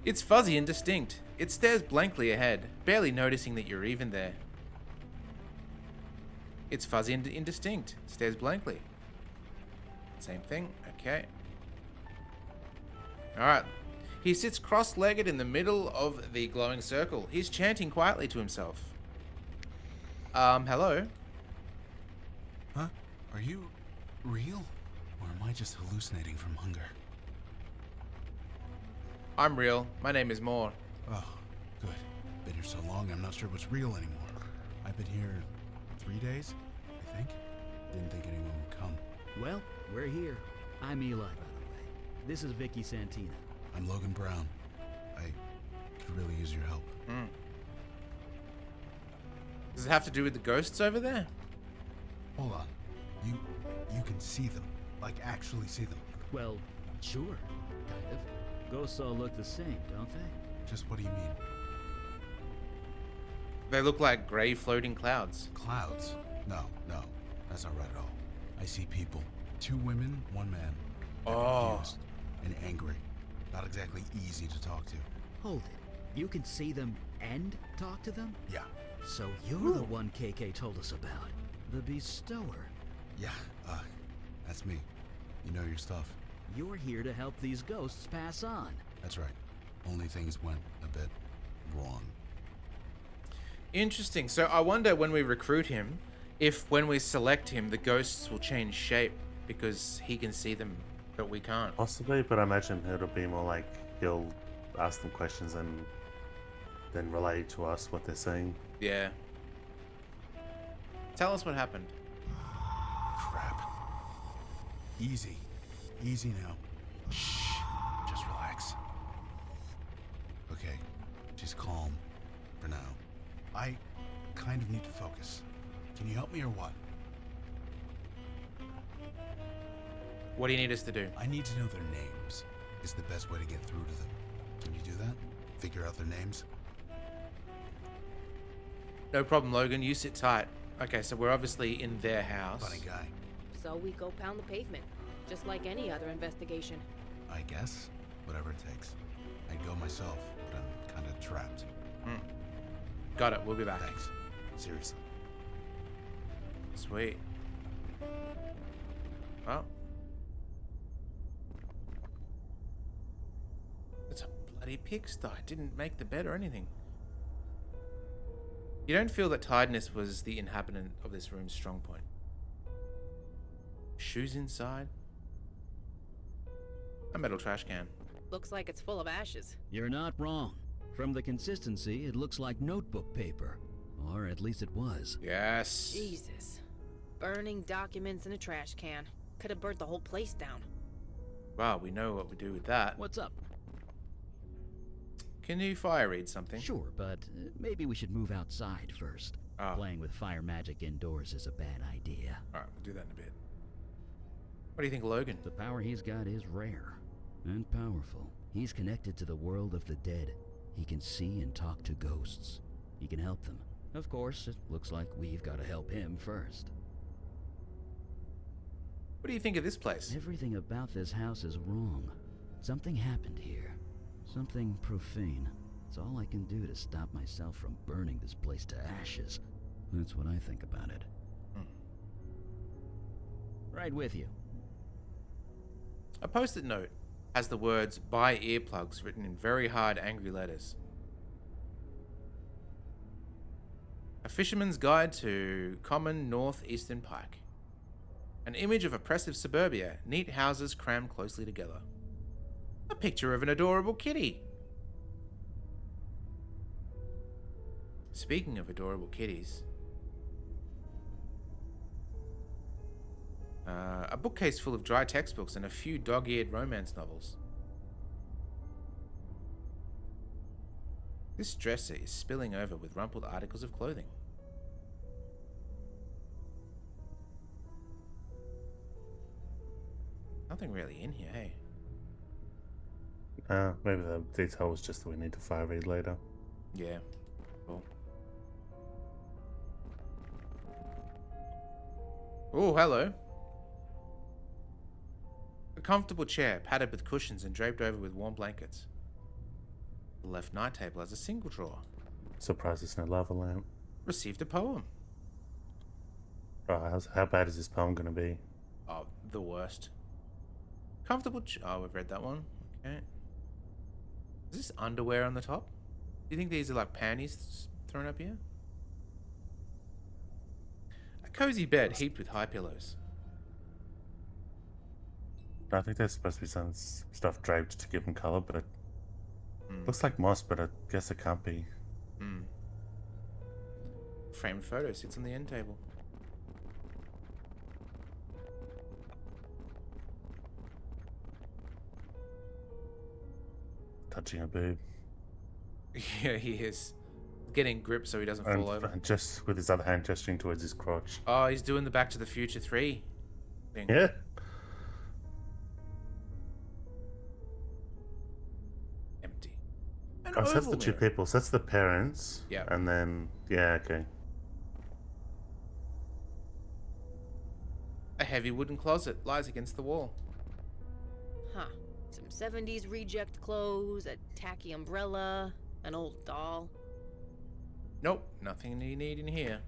It's fuzzy and distinct. It stares blankly ahead, barely noticing that you're even there. It's fuzzy and indistinct. Stares blankly. Same thing. Okay. Alright. He sits cross-legged in the middle of the glowing circle. He's chanting quietly to himself. Hello? Huh? Are you real? Or am I just hallucinating from hunger? I'm real. My name is Moore. Oh, good. Been here so long, I'm not sure what's real anymore. I've been here 3 days, I think. Didn't think anyone would come. Well, we're here. I'm Eli, by the way. This is Vicky Santina. I'm Logan Brown. I could really use your help. Does it have to do with the ghosts over there? Hold on. You can see them. Like, actually see them. Well, sure, kind of. Ghosts all look the same, don't they? Just what do you mean? They look like grey floating clouds. Clouds? No. That's not right at all. I see people. 2 women, 1 man. They're confused and angry. Not exactly easy to talk to. Hold it. You can see them and talk to them? Yeah. So you're the one KK told us about. The Bestower. Yeah, that's me. You know your stuff. You're here to help these ghosts pass on. That's right. Only things went a bit wrong. Interesting. So I wonder when we recruit him, if when we select him, the ghosts will change shape because he can see them, but we can't. Possibly, but I imagine it'll be more like he'll ask them questions and then relay to us what they're saying. Yeah. Tell us what happened. Crap. Easy. Easy now. Shh. Just relax. Okay. Just calm. For now. I kind of need to focus. Can you help me or what? What do you need us to do? I need to know their names. Is the best way to get through to them. Can you do that? Figure out their names? No problem, Logan. You sit tight. Okay, so we're obviously in their house. Funny guy. So we go pound the pavement, just like any other investigation. I guess. Whatever it takes. I'd go myself, but I'm kind of trapped. Got it. We'll be back. Thanks. Seriously. Sweet. Well. It's a bloody pigsty. Didn't make the bed or anything. You don't feel that tiredness was the inhabitant of this room's strong point. Shoes inside. A metal trash can. Looks like it's full of ashes. You're not wrong. From the consistency, it looks like notebook paper. Or at least it was. Yes. Jesus. Burning documents in a trash can. Could have burnt the whole place down. Wow, we know what we do with that. What's up? Can you fire read something? Sure, but maybe we should move outside first. Playing with fire magic indoors is a bad idea. Alright, we'll do that in a bit. What do you think, Logan? The power he's got is rare and powerful. He's connected to the world of the dead. He can see and talk to ghosts. He can help them, Of course, it looks like we've got to help him first. What do you think of this place? Everything about this house is wrong. Something happened here. Something profane. It's all I can do to stop myself from burning this place to ashes. That's what I think about it. Right with you. A post-it note has the words "buy earplugs" written in very hard, angry letters. A fisherman's guide to common northeastern pike. An image of oppressive suburbia, neat houses crammed closely together. A picture of an adorable kitty. Speaking of adorable kitties, a bookcase full of dry textbooks and a few dog-eared romance novels. This dresser is spilling over with rumpled articles of clothing. Nothing really in here, hey? Maybe the detail was just that we need to fire read later. Yeah. Cool. Oh, hello. A comfortable chair, padded with cushions and draped over with warm blankets. The left night table has a single drawer. Surprised it's no lava lamp. Received a poem. Right, how bad is this poem going to be? Oh, the worst. Comfortable oh, we've read that one. Okay. Is this underwear on the top? Do you think these are like panties thrown up here? A cozy bed heaped with high pillows. I think there's supposed to be some stuff draped to give them color, but it looks like moss, but I guess it can't be. Framed photo sits on the end table. Touching a boob. Yeah, he is. Getting grip so he doesn't fall over. And just with his other hand gesturing towards his crotch. Oh, he's doing the Back to the Future 3 thing. Yeah. Empty. Oh, so that's the two people. So that's the parents. Yeah. And then, yeah, okay. A heavy wooden closet lies against the wall. Huh. Some 70s reject clothes, a tacky umbrella, an old doll. Nope, nothing you need in here.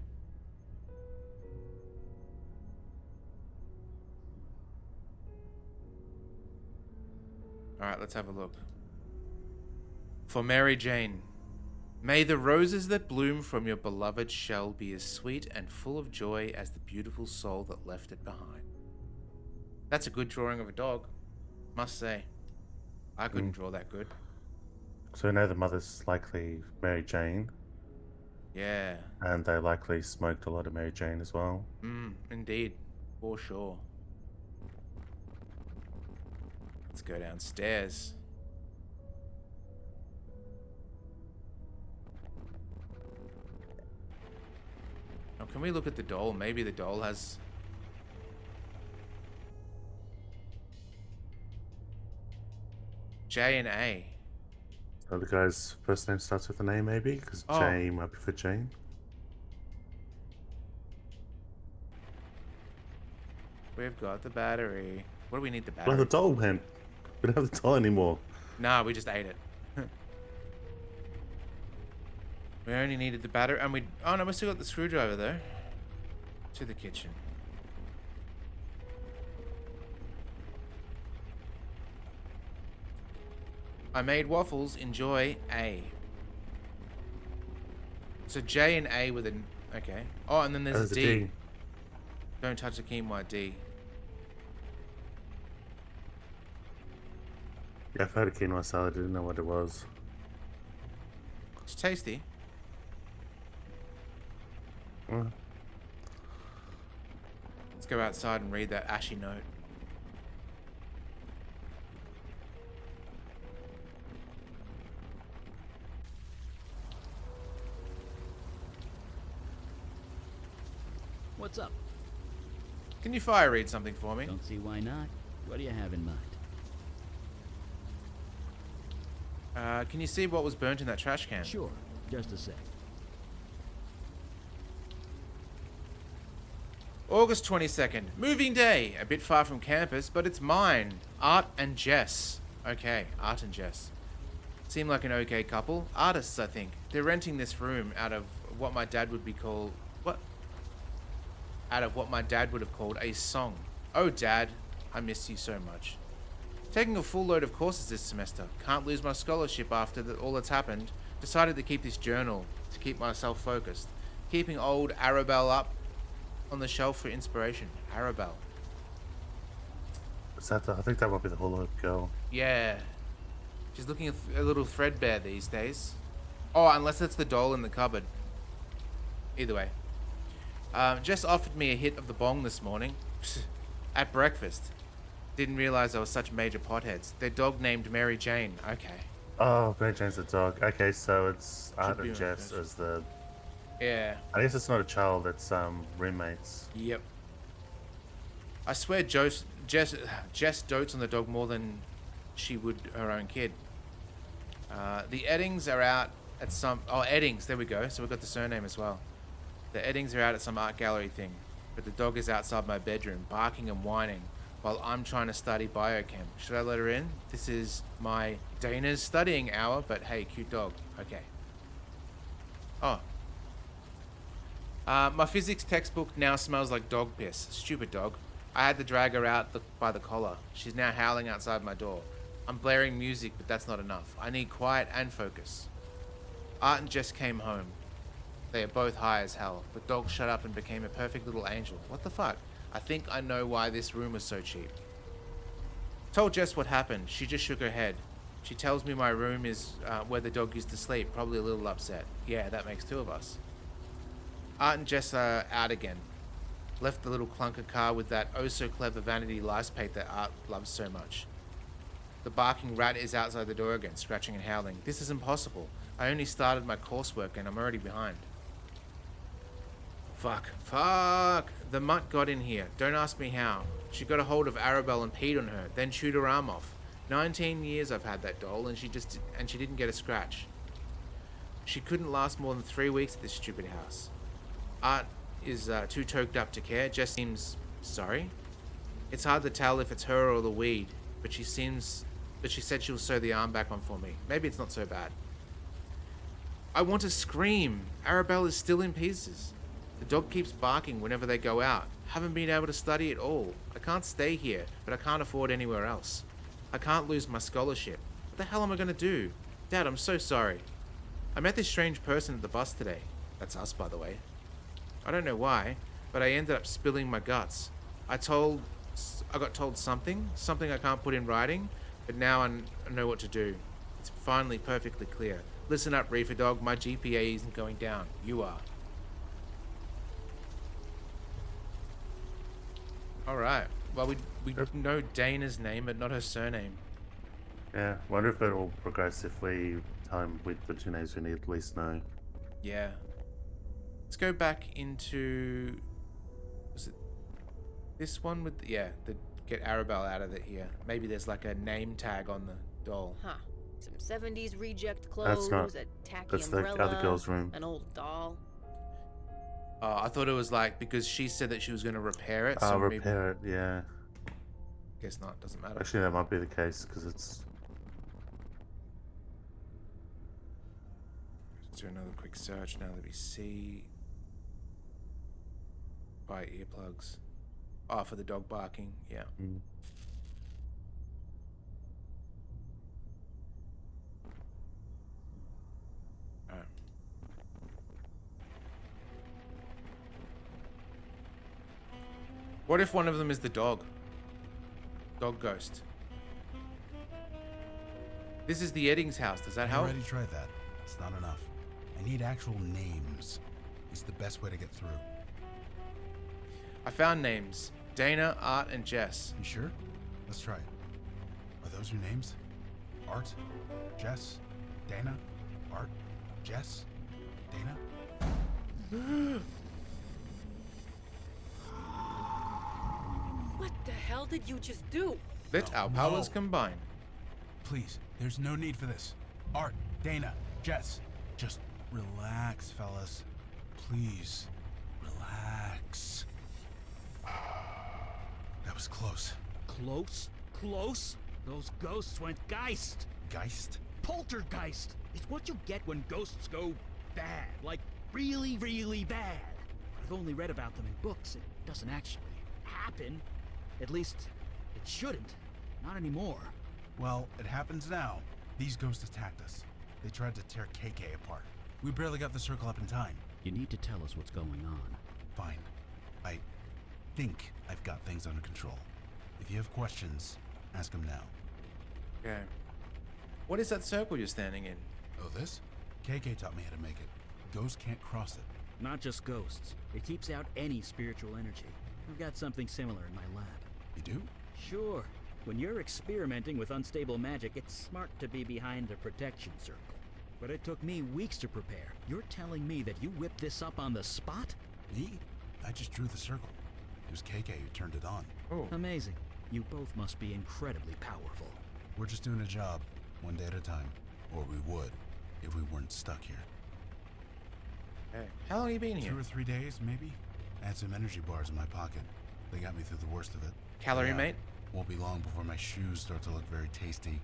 Alright, let's have a look. For Mary Jane. May the roses that bloom from your beloved shell be as sweet and full of joy as the beautiful soul that left it behind. That's a good drawing of a dog, must say. I couldn't draw that good. So we know the mother's likely Mary Jane. Yeah. And they likely smoked a lot of Mary Jane as well. Indeed. For sure. Let's go downstairs. Oh, can we look at the doll? Maybe the doll has... J and A. So the guy's first name starts with an A, maybe? Because J might be for Jane. We've got the battery. What do we need the battery? Well, the doll went. We don't have the doll anymore. Nah, we just ate it. We only needed the battery, and we... Oh, no, we still got the screwdriver, though. To the kitchen. I made waffles. Enjoy. A. So J and A with an... Okay. Oh, and then there's a D. Don't touch the quinoa. D. Yeah, I've had a quinoa salad. I didn't know what it was. It's tasty. Let's go outside and read that ashy note. What's up? Can you fire read something for me? Don't see why not. What do you have in mind? Can you see what was burnt in that trash can? Sure. Just a sec. August 22nd. Moving day. A bit far from campus, but it's mine. Art and Jess. Okay, Art and Jess. Seem like an okay couple. Artists, I think. They're renting this room out of what my dad would be called... What? Out of what my dad would have called a song. Oh, Dad. I miss you so much. Taking a full load of courses this semester. Can't lose my scholarship after all that's happened. Decided to keep this journal to keep myself focused. Keeping old Arabelle up on the shelf for inspiration. Arabelle. Is that I think that might be the hula hoop girl. Yeah. She's looking a little threadbare these days. Oh, unless it's the doll in the cupboard. Either way. Jess offered me a hit of the bong this morning. At breakfast. Didn't realize they were such major potheads. Their dog named Mary Jane. Okay. Oh, Mary Jane's the dog. Okay, so it's Art be and my Jess first. as the... Yeah. I guess it's not a child, it's roommates. Yep. I swear Jess dotes on the dog more than she would her own kid. The Eddings are out at some... Oh, Eddings. There we go. So we've got the surname as well. The Eddings are out at some art gallery thing. But the dog is outside my bedroom, barking and whining, while I'm trying to study biochem. Should I let her in? This is my Dana's studying hour, but hey, cute dog. Okay. Oh. My physics textbook now smells like dog piss. Stupid dog. I had to drag her out by the collar. She's now howling outside my door. I'm blaring music, but that's not enough. I need quiet and focus. Art and Jess came home. They are both high as hell, but dog shut up and became a perfect little angel. What the fuck? I think I know why this room was so cheap. Told Jess what happened. She just shook her head. She tells me my room is where the dog used to sleep, probably a little upset. Yeah, that makes two of us. Art and Jess are out again. Left the little clunker car with that oh-so-clever vanity lice paint that Art loves so much. The barking rat is outside the door again, scratching and howling. This is impossible. I only started my coursework and I'm already behind. Fuck. The mutt got in here. Don't ask me how. She got a hold of Arabelle and peed on her, then chewed her arm off. 19 years I've had that doll and she didn't get a scratch. She couldn't last more than 3 weeks at this stupid house. Art is too toked up to care. Jess seems sorry. It's hard to tell if it's her or the weed, but she said she'll sew the arm back on for me. Maybe it's not so bad. I want to scream. Arabelle is still in pieces. The dog keeps barking whenever they go out. Haven't been able to study at all. I can't stay here, but I can't afford anywhere else. I can't lose my scholarship. What the hell am I going to do? Dad, I'm so sorry. I met this strange person at the bus today. That's us, by the way. I don't know why, but I ended up spilling my guts. I got told something I can't put in writing, but now I know what to do. It's finally perfectly clear. Listen up, Reefer Dog, my GPA isn't going down. You are. Alright. Well, we know Dana's name, but not her surname. Yeah, wonder if it will progress if we time with the two names we need at least know. Yeah. Let's go back into... Was it this one with... Yeah, get Arabelle out of it here. Maybe there's like a name tag on the doll. Huh. Some 70s reject clothes, a tacky That's umbrella, the other girl's room. an old doll. I thought it was like because she said that she was going to repair it. Oh, repair it, yeah. Guess not, doesn't matter. Actually, that might be the case because it's... Let's do another quick search now that we see. Buy earplugs. Oh, for the dog barking, yeah. Mm. Alright. What if one of them is the dog? Dog ghost. This is the Eddings house. Does that I help? already tried that. It's not enough. I need actual names. It's the best way to get through. I found names. Dana, Art, and Jess. You sure? Let's try it. Are those your names? Art? Jess? Dana? Art? Jess? Dana? What the hell did you just do? Let our powers combine. Please, there's no need for this. Art, Dana, Jess, just relax, fellas. Please, relax. That was close. Close? Close? Those ghosts went Geist. Geist? Poltergeist. It's what you get when ghosts go bad. Like, really, really bad. I've only read about them in books. It doesn't actually happen. At least, it shouldn't. Not anymore. Well, it happens now. These ghosts attacked us. They tried to tear KK apart. We barely got the circle up in time. You need to tell us what's going on. Fine. I think I've got things under control. If you have questions, ask them now. Okay. What is that circle you're standing in? Oh, this? KK taught me how to make it. Ghosts can't cross it. Not just ghosts. It keeps out any spiritual energy. I've got something similar in my lab. You do? Sure. When you're experimenting with unstable magic, it's smart to be behind a protection circle. But it took me weeks to prepare. You're telling me that you whipped this up on the spot? Me? I just drew the circle. It was KK who turned it on. Oh. Amazing. You both must be incredibly powerful. We're just doing a job, one day at a time. Or we would, if we weren't stuck here. Okay. How long have you been here? 2 or 3 days, maybe? I had some energy bars in my pocket. They got me through the worst of it. Calorie Yeah, mate? Won't be long before my shoes start to look very tasty.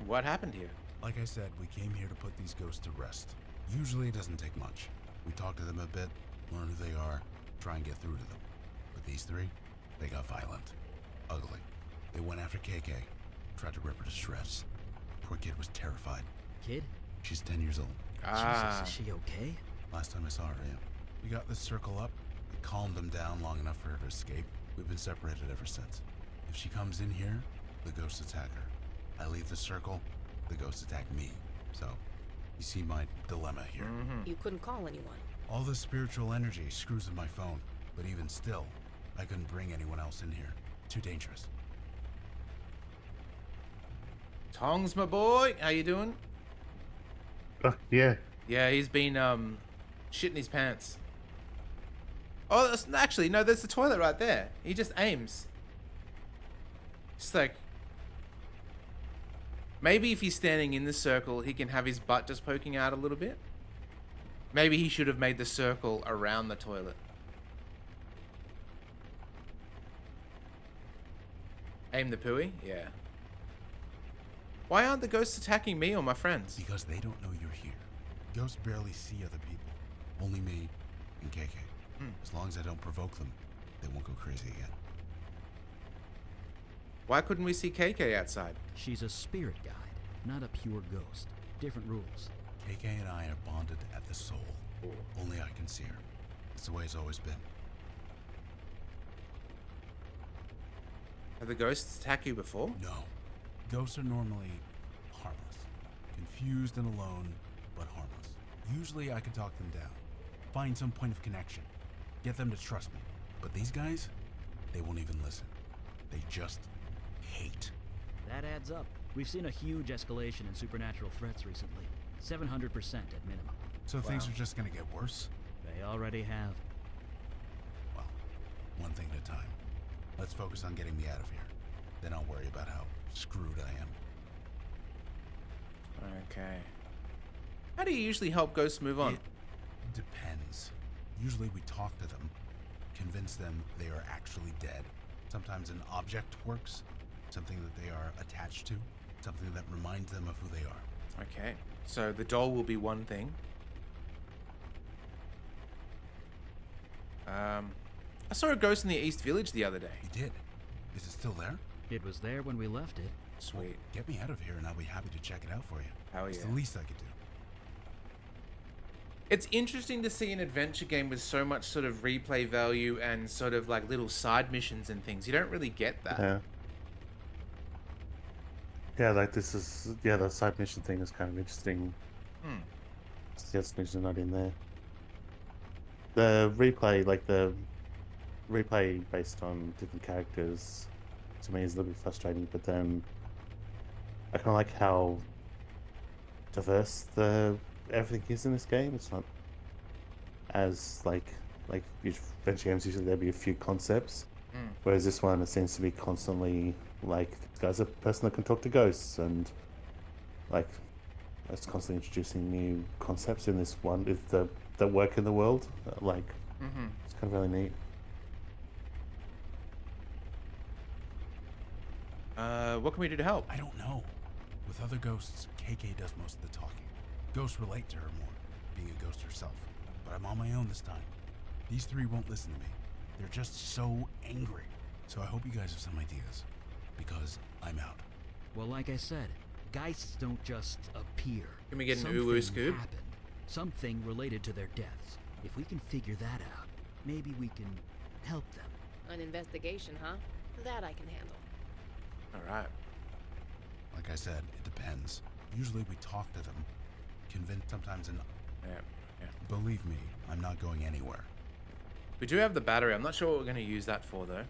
What happened here? Like I said, we came here to put these ghosts to rest. Usually it doesn't take much. We talk to them a bit, learn who they are, try and get through to them. But these three, they got violent. Ugly. They went after KK, tried to rip her to shreds. Poor kid was terrified. Kid? She's 10 years old. Ah. Jesus, is she okay? Last time I saw her, yeah. We got this circle up, we calmed them down long enough for her to escape. We've been separated ever since. If she comes in here, the ghosts attack her. I leave the circle, the ghosts attack me. So, you see my dilemma here. You couldn't call anyone. All this spiritual energy screws with my phone, but even still, I couldn't bring anyone else in here. Too dangerous. Tongs, my boy. How you doing? Yeah. Yeah, he's been shitting his pants. Oh, that's, actually, no, there's the toilet right there. He just aims. Just like... Maybe if he's standing in the circle, he can have his butt just poking out a little bit. Maybe he should have made the circle around the toilet. Aim the pooey? Yeah. Why aren't the ghosts attacking me or my friends? Because they don't know you're here. Ghosts barely see other people. Only me and KK. As long as I don't provoke them, they won't go crazy again. Why couldn't we see KK outside? She's a spirit guide, not a pure ghost. Different rules. KK and I are bonded at the soul. Only I can see her. It's the way it's always been. Have the ghosts attacked you before? No. Ghosts are normally harmless. Confused and alone, but harmless. Usually I can talk them down. Find some point of connection. Get them to trust me. But these guys, they won't even listen. They just hate. That adds up. We've seen a huge escalation in supernatural threats recently. 700% at minimum. So things are just gonna get worse? They already have. Well, one thing at a time. Let's focus on getting me out of here. Then I'll worry about how screwed I am. Okay. How do you usually help ghosts move on? It depends. Usually we talk to them, convince them they are actually dead. Sometimes an object works, something that they are attached to, something that reminds them of who they are. Okay. So the doll will be one thing. I saw a ghost in the East Village the other day. You did? Is it still there? It was there when we left it. Sweet. Get me out of here and I'll be happy to check it out for you. Hell It's yeah. the least I could do. It's interesting to see an adventure game with so much sort of replay value and sort of like little side missions and things. You don't really get that. Yeah. Yeah, like this is, yeah, the side mission thing is kind of interesting. Yes, missions not in there. The replay, like the replay based on different characters, to me is a little bit frustrating, but then I kind of like how diverse everything is in this game. It's not as like adventure games, usually there'll be a few concepts, whereas this one, it seems to be constantly like, this guy's a person that can talk to ghosts, and like it's constantly introducing new concepts in this one that work in the world. It's kind of really neat. What can we do to help? I don't know. With other ghosts, KK does most of the talking. Ghosts relate to her more, being a ghost herself. But I'm on my own this time. These three won't listen to me. They're just so angry. So I hope you guys have some ideas. Because I'm out. Well, like I said, geists don't just appear. Can we get an Something uwu scoop? happened. Something related to their deaths. If we can figure that out, maybe we can help them. An investigation, huh? That I can handle. All right. Like I said, it depends. Usually we talk to them. Convince sometimes and... Yeah. Believe me, I'm not going anywhere. We do have the battery. I'm not sure what we're going to use that for, though.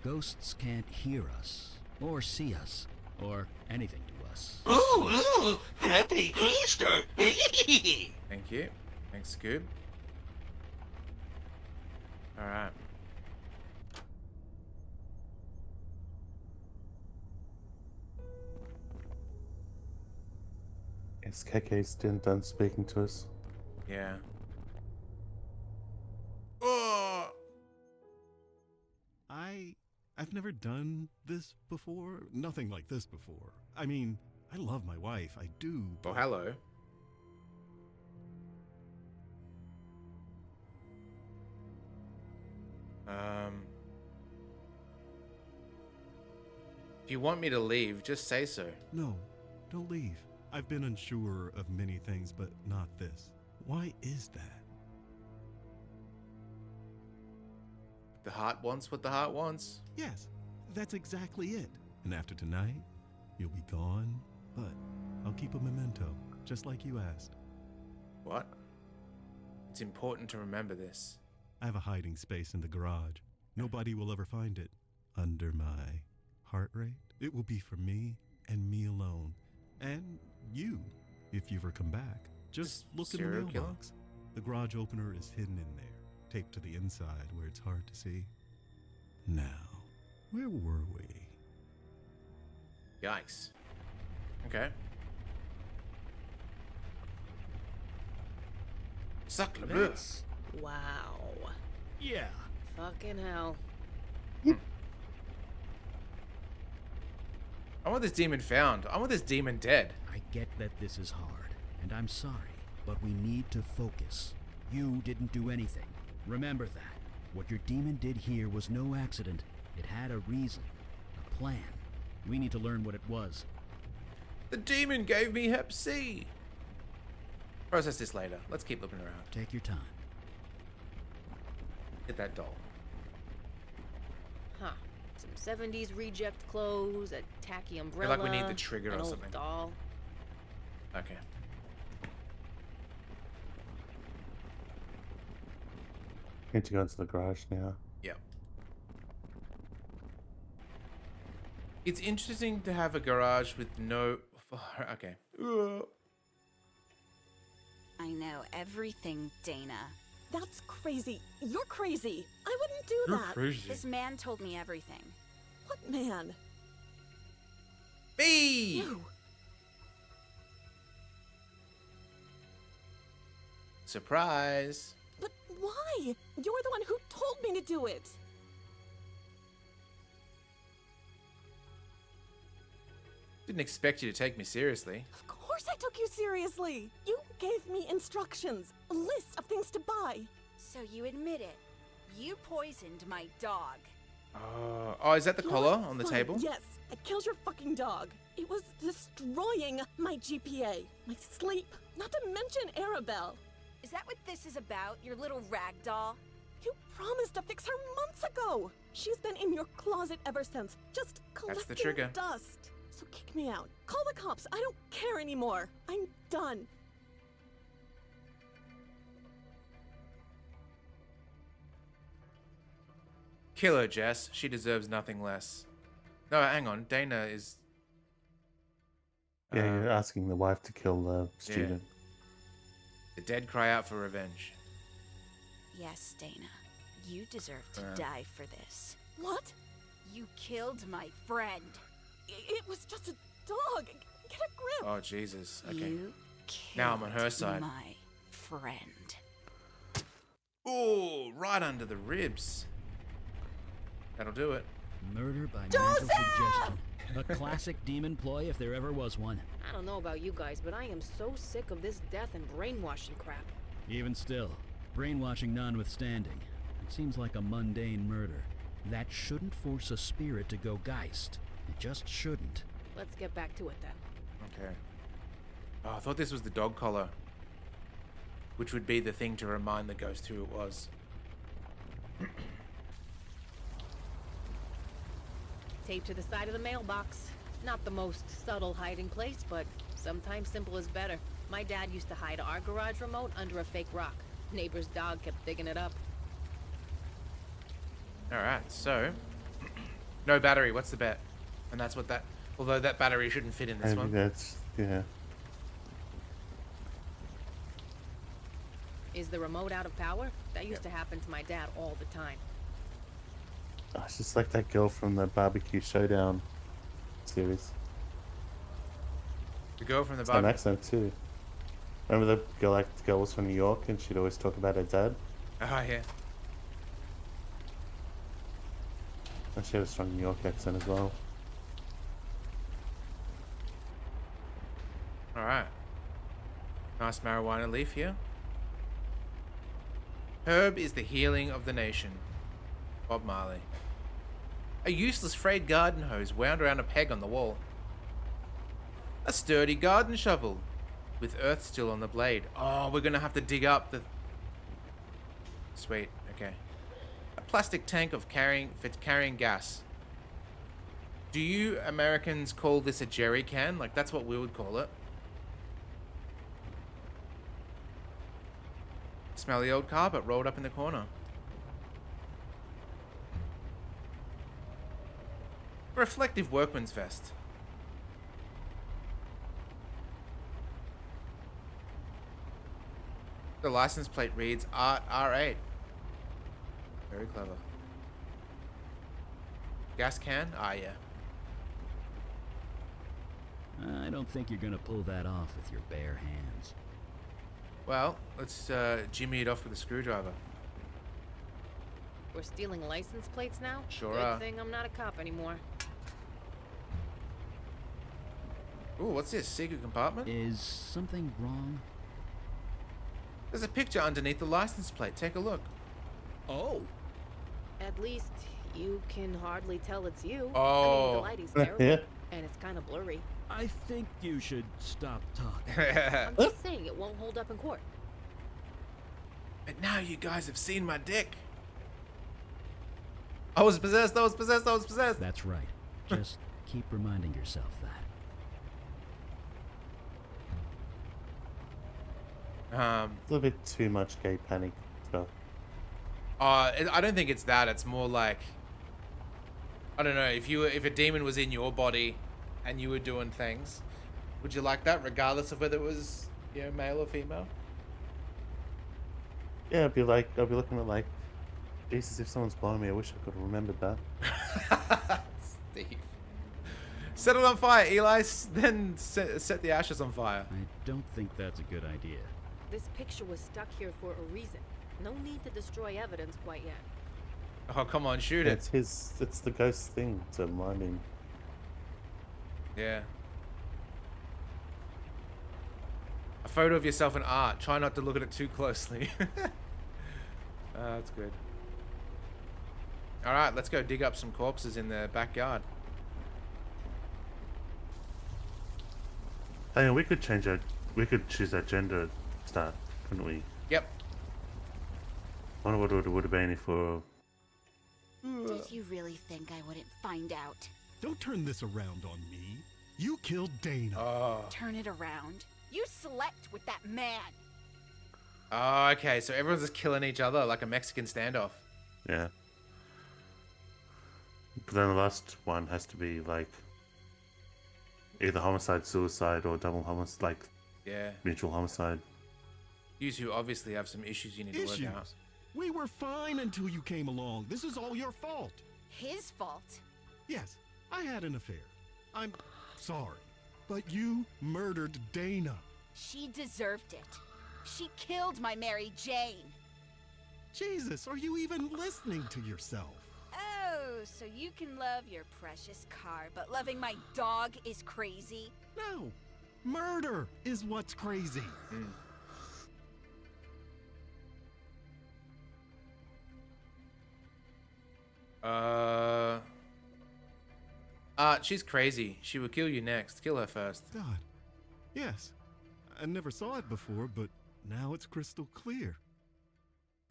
Ghosts can't hear us, or see us, or anything to us. Ooh, happy Easter! Thank you. Thanks, Scoob. All right. Is KK still done speaking to us? Yeah. Oh! I've never done this before. Nothing like this before. I mean, I love my wife. I do. Oh, hello. If you want me to leave, just say so. No, don't leave. I've been unsure of many things, but not this. Why is that? The heart wants what the heart wants. Yes, that's exactly it. And after tonight, you'll be gone, but I'll keep a memento, just like you asked. What? It's important to remember this. I have a hiding space in the garage. Nobody will ever find it. Under my heart rate, it will be for me and me alone. And you, if you ever come back. Just look in the Serial killer? mailbox. The garage opener is hidden in there, taped to the inside where it's hard to see. Now, where were we? Yikes. Okay. Sacre bleu. That's... Wow. yeah. Fucking hell. I want this demon found. I want this demon dead. I get that this is hard, and I'm sorry, but we need to focus. You didn't do anything. Remember that. What your demon did here was no accident. It had a reason, a plan. We need to learn what it was. The demon gave me Hep C. Process this later. Let's keep looking around. Take your time. Get that doll. Huh. Some 70s reject clothes, a tacky umbrella. like we need the trigger an or old something. doll. Okay. Need to go into the garage now. Yep. It's interesting to have a garage with no... Okay. I know everything, Dana. That's crazy. You're crazy. I wouldn't do that. crazy. This man told me everything. What man? B! You. Surprise. But why? You're the one who told me to do it. Didn't expect you to take me seriously. Of course I took you seriously. You gave me instructions, a list of things to buy. So you admit it. You poisoned my dog. Oh, is that the You know collar what? on the Fine, table? Yes, I killed your fucking dog. It was destroying my GPA, my sleep, not to mention Arabelle. Is that what this is about, your little rag doll? You promised to fix her months ago. She's been in your closet ever since, just collecting the trigger. dust. So kick me out. Call the cops. I don't care anymore. I'm done. Kill her, Jess. She deserves nothing less. No, hang on. Dana is... Yeah, you're asking the wife to kill the student. The dead cry out for revenge. Yes, Dana. You deserve to die for this. What? You killed my friend. It was just a dog. Get a grip. Oh, Jesus. Okay. You killed Now I'm on her side. my friend. Ooh, right under the ribs. That'll do it. Murder by mental suggestion. A classic demon ploy if there ever was one. I don't know about you guys, but I am so sick of this death and brainwashing crap. Even still, brainwashing notwithstanding, it seems like a mundane murder. That shouldn't force a spirit to go Geist. It just shouldn't. Let's get back to it then. Okay. Oh, I thought this was the dog collar, which would be the thing to remind the ghost who it was. Taped to the side of the mailbox. Not the most subtle hiding place, but sometimes simple is better. My dad used to hide our garage remote under a fake rock. Neighbor's dog kept digging it up. Alright, so... no battery, what's the bet? And that's what that... Although that battery shouldn't fit in this Maybe one. that's, yeah. Is the remote out of power? That used to happen to my dad all the time. Oh, it's just like that girl from the Barbecue Showdown series. The girl from the Same barbecue... accent too. Remember the girl, like the girl was from New York and she'd always talk about her dad? Oh, yeah. And she had a strong New York accent as well. Alright. Nice marijuana leaf here. Herb is the healing of the nation. Bob Marley. A useless frayed garden hose wound around a peg on the wall. A sturdy garden shovel with earth still on the blade. Oh, we're gonna have to dig up the... Sweet, okay. A plastic tank of carrying gas. Do you Americans call this a jerry can? Like, that's what we would call it. Smelly old carpet rolled up in the corner. A reflective workman's vest. The license plate reads Art R8. Very clever. Gas can? Ah, yeah. I don't think you're gonna pull that off with your bare hands. Well, let's jimmy it off with a screwdriver. We're stealing license plates now? Sure Good are. thing I'm not a cop anymore. Ooh, what's this? Secret compartment? Is something wrong? There's a picture underneath the license plate. Take a look. Oh! At least you can hardly tell it's you. I Oh. mean, the lighting's terrible, Yeah. and it's kind of blurry. I think you should stop talking. I'm just saying it won't hold up in court. And now you guys have seen my dick. I was possessed, I was possessed, I was possessed. That's right. Just keep reminding yourself that. A little bit too much gay panic stuff. I don't think it's that. It's more like, I don't know, if a demon was in your body and you were doing things, would you like that regardless of whether it was, you know, male or female? Yeah, I'd be looking at like, Jesus, if someone's blowing me, I wish I could have remembered that. Steve. Set it on fire, Eli. Then set the ashes on fire. I don't think that's a good idea. This picture was stuck here for a reason. No need to destroy evidence quite yet. Oh, come on, shoot it. It's the ghost thing to remind him. Yeah. A photo of yourself in art. Try not to look at it too closely. That's good. Alright, let's go dig up some corpses in the backyard. Hey, we could choose our gender at the start, couldn't we? Yep. I wonder what it would have been if we were... Did you really think I wouldn't find out? Don't turn this around on me. You killed Dana. Oh. Turn it around. You slept with that man. Oh, okay. So everyone's just killing each other like a Mexican standoff. Yeah. But then the last one has to be like either homicide, suicide, or double homicide, like Yeah. mutual homicide. You two obviously have some issues you need to work out. We were fine until you came along. This is all your fault. His fault. Yes, I had an affair. I'm sorry. But you murdered Dana. She deserved it. She killed my Mary Jane. Jesus, are you even listening to yourself? Oh, so you can love your precious car, but loving my dog is crazy? No, murder is what's crazy. She's crazy. She will kill you next. Kill her first. God, yes. I never saw it before, but now it's crystal clear.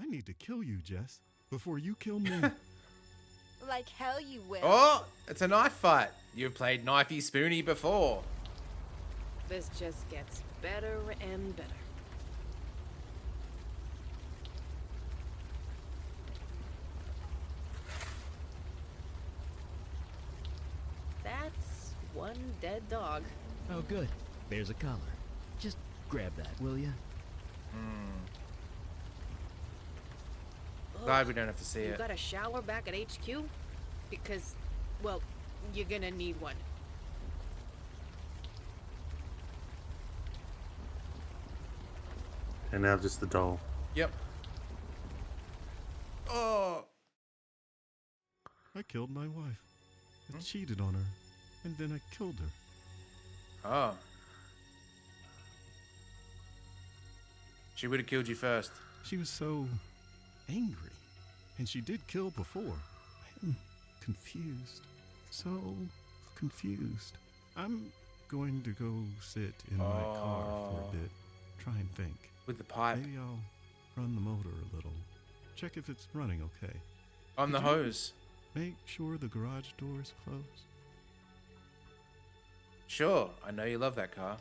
I need to kill you, Jess, before you kill me. Like hell you will. Oh, it's a knife fight. You've played Knifey Spoony before. This just gets better and better. That's one dead dog. Oh, good. There's a collar. Just grab that, will you? Glad we don't have to see You it. got a shower back at HQ? Because, well, you're gonna need one. And now just the doll. Yep. Oh. I killed my wife. I cheated on her, and then I killed her. Oh. She would have killed you first. She was so angry, and she did kill before. I am confused. So confused. I'm going to go sit in my car for a bit. Try and think. With the pipe. Maybe I'll run the motor a little. Check if it's running okay. On the Could you hose. Make sure the garage door is closed. Sure, I know you love that car.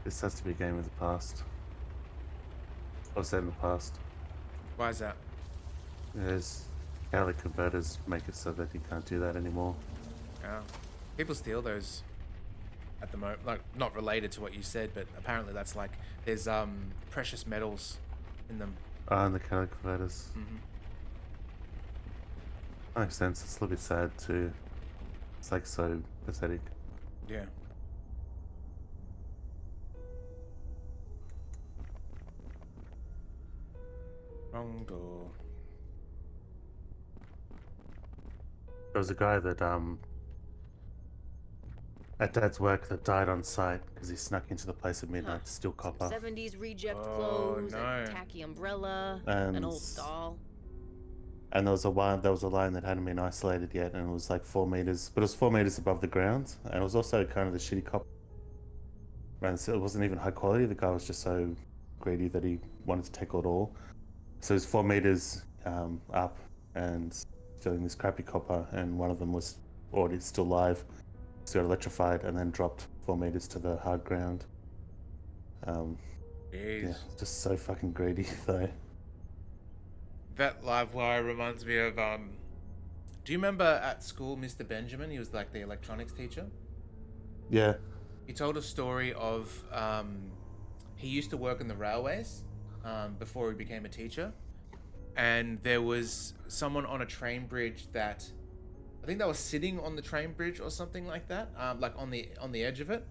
This has to be a game of the past. Or set in the past. Why is that? There's catalytic converters make it so that you can't do that anymore. Yeah. People steal those at the moment. Like, not related to what you said, but apparently that's like, there's precious metals in them. And the catalytic converters. Makes sense. It's a little bit sad too. It's like so pathetic. Yeah. Wrong door. There was a guy that at Dad's work that died on site because he snuck into the place at midnight to steal copper. 70s reject Oh, clothes, no. a tacky umbrella, an old doll. And there was a line that hadn't been isolated yet, and it was like 4 meters, but it was 4 meters above the ground, and it was also kind of the shitty copper. And so it wasn't even high quality. The guy was just so greedy that he wanted to take it all. So it was 4 meters up and stealing this crappy copper, and one of them was already still live, so got electrified and then dropped 4 meters to the hard ground. Yeah, just so fucking greedy though. That live wire reminds me of do you remember at school Mr. Benjamin? He was like the electronics teacher. Yeah. He told a story of he used to work in the railways before he became a teacher, and there was someone on a train bridge that I think they were sitting on the train bridge or something like that, like on the edge of it,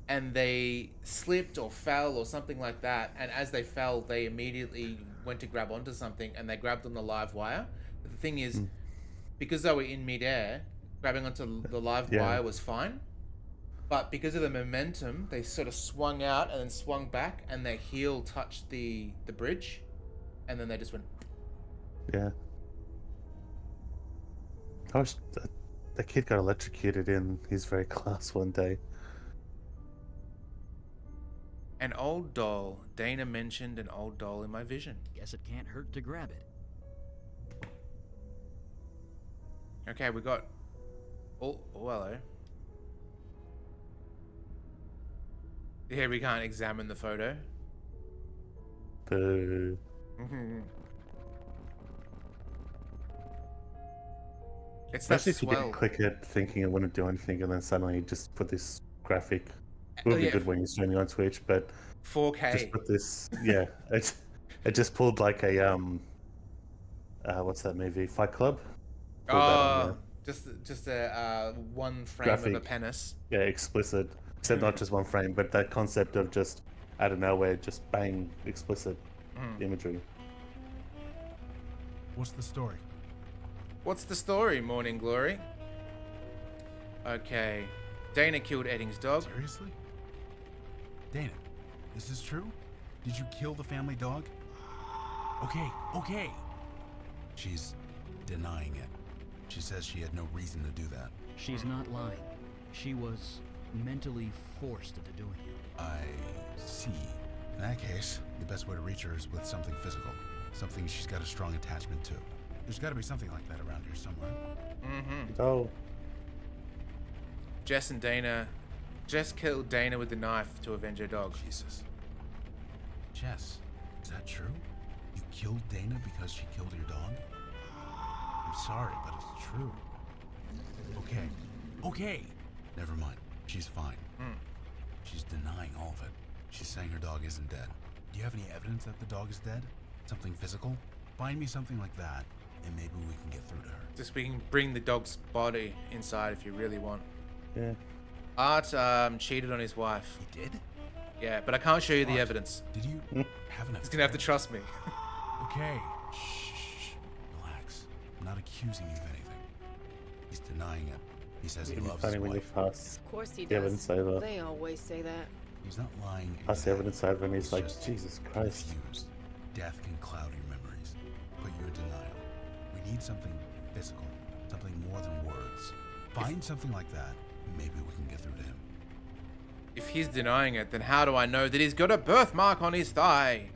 and they slipped or fell or something like that, and as they fell they immediately went to grab onto something and they grabbed on the live wire. But the thing is, because they were in midair, grabbing onto the live wire was fine, but because of the momentum they sort of swung out and then swung back, and their heel touched the bridge, and then they just went. Yeah. I wish that kid got electrocuted in his very class one day. An old doll. Dana mentioned an old doll in my vision. Guess it can't hurt to grab it. Okay, we got. Oh, hello. Here we can't examine the photo. Boo. It's that Especially if you swell. didn't click it thinking it wouldn't do anything, and then suddenly you just put this graphic. It would be good when you're streaming on Twitch, but 4K. just put this. Yeah, it just pulled like a what's that movie? Fight Club. Pulled that on there. Just a one frame Graphic. of a penis. Yeah, explicit. Except not just one frame, but that concept of just out of nowhere, just bang, explicit imagery. What's the story? What's the story, Morning Glory? Okay. Dana killed Edding's dog. Seriously? Dana, is this true? Did you kill the family dog? Okay. She's denying it. She says she had no reason to do that. She's not lying. She was mentally forced into doing it. I see. In that case, the best way to reach her is with something physical. Something she's got a strong attachment to. There's got to be something like that around here somewhere. Oh, Jess killed Dana with the knife to avenge her dog. Jesus. Jess, is that true? You killed Dana because she killed your dog? I'm sorry, but it's true. Okay. Never mind. She's fine. She's denying all of it. She's saying her dog isn't dead. Do you have any evidence that the dog is dead? Something physical? Find me something like that, and maybe we can get through to her. Just we can bring the dog's body inside if you really want. yeah. Art cheated on his wife. He did? Yeah, but I can't show you the Art, evidence. Did you have an affair? He's gonna have to trust me. Okay. Shh. Relax. I'm not accusing you of anything. He's denying it. He says he It'd be loves his funny when you wife. pass Of course he the evidence does. over. They always say that. He's not lying. Pass the evidence over, and he's like, just Jesus Christ. confused. Death can cloud your memories, put you in denial. We need something physical, something more than words. Find something like that, and maybe we can get through to him. If he's denying it, then how do I know that he's got a birthmark on his thigh?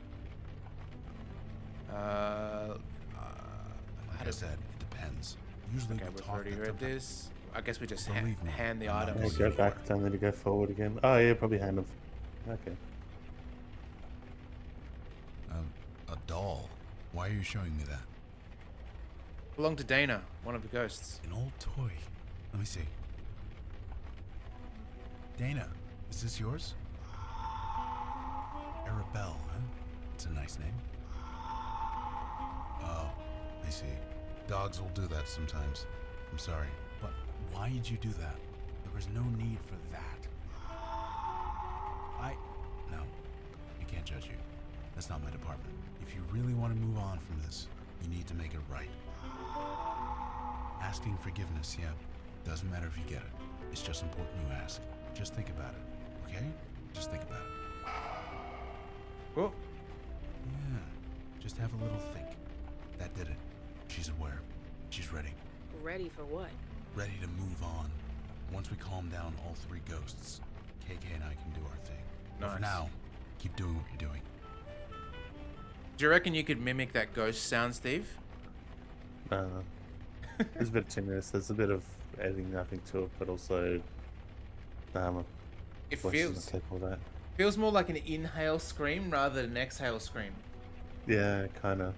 Like I said, it depends. Usually Okay, we we've talk already that read sometimes- this. I guess we just Believe me, hand the I'm not item. Yeah, Yes. go back, don't need to go forward again. Oh, yeah, probably hand him. Okay. A doll. Why are you showing me that? Belonged to Dana, one of the ghosts. An old toy. Let me see. Dana, is this yours? Arabelle, huh? It's a nice name. Oh, I see. Dogs will do that sometimes. I'm sorry. But why did you do that? There was no need for that. No. I can't judge you. That's not my department. If you really want to move on from this, you need to make it right. Asking forgiveness, yeah. Doesn't matter if you get it. It's just important you ask. Just think about it, okay? Just think about it. Oh, Yeah. Just have a little think. That did it. She's aware. She's ready. Ready for what? Ready to move on. Once we calm down all three ghosts, KK and I can do our thing. But for Nice. now, keep doing what you're doing. do you reckon you could mimic that ghost sound, Steve? There's a bit of tinniness. There's a bit of editing, I think, to it, but also It voices feels and all that. feels more like an inhale scream rather than an exhale scream. Yeah, kind of.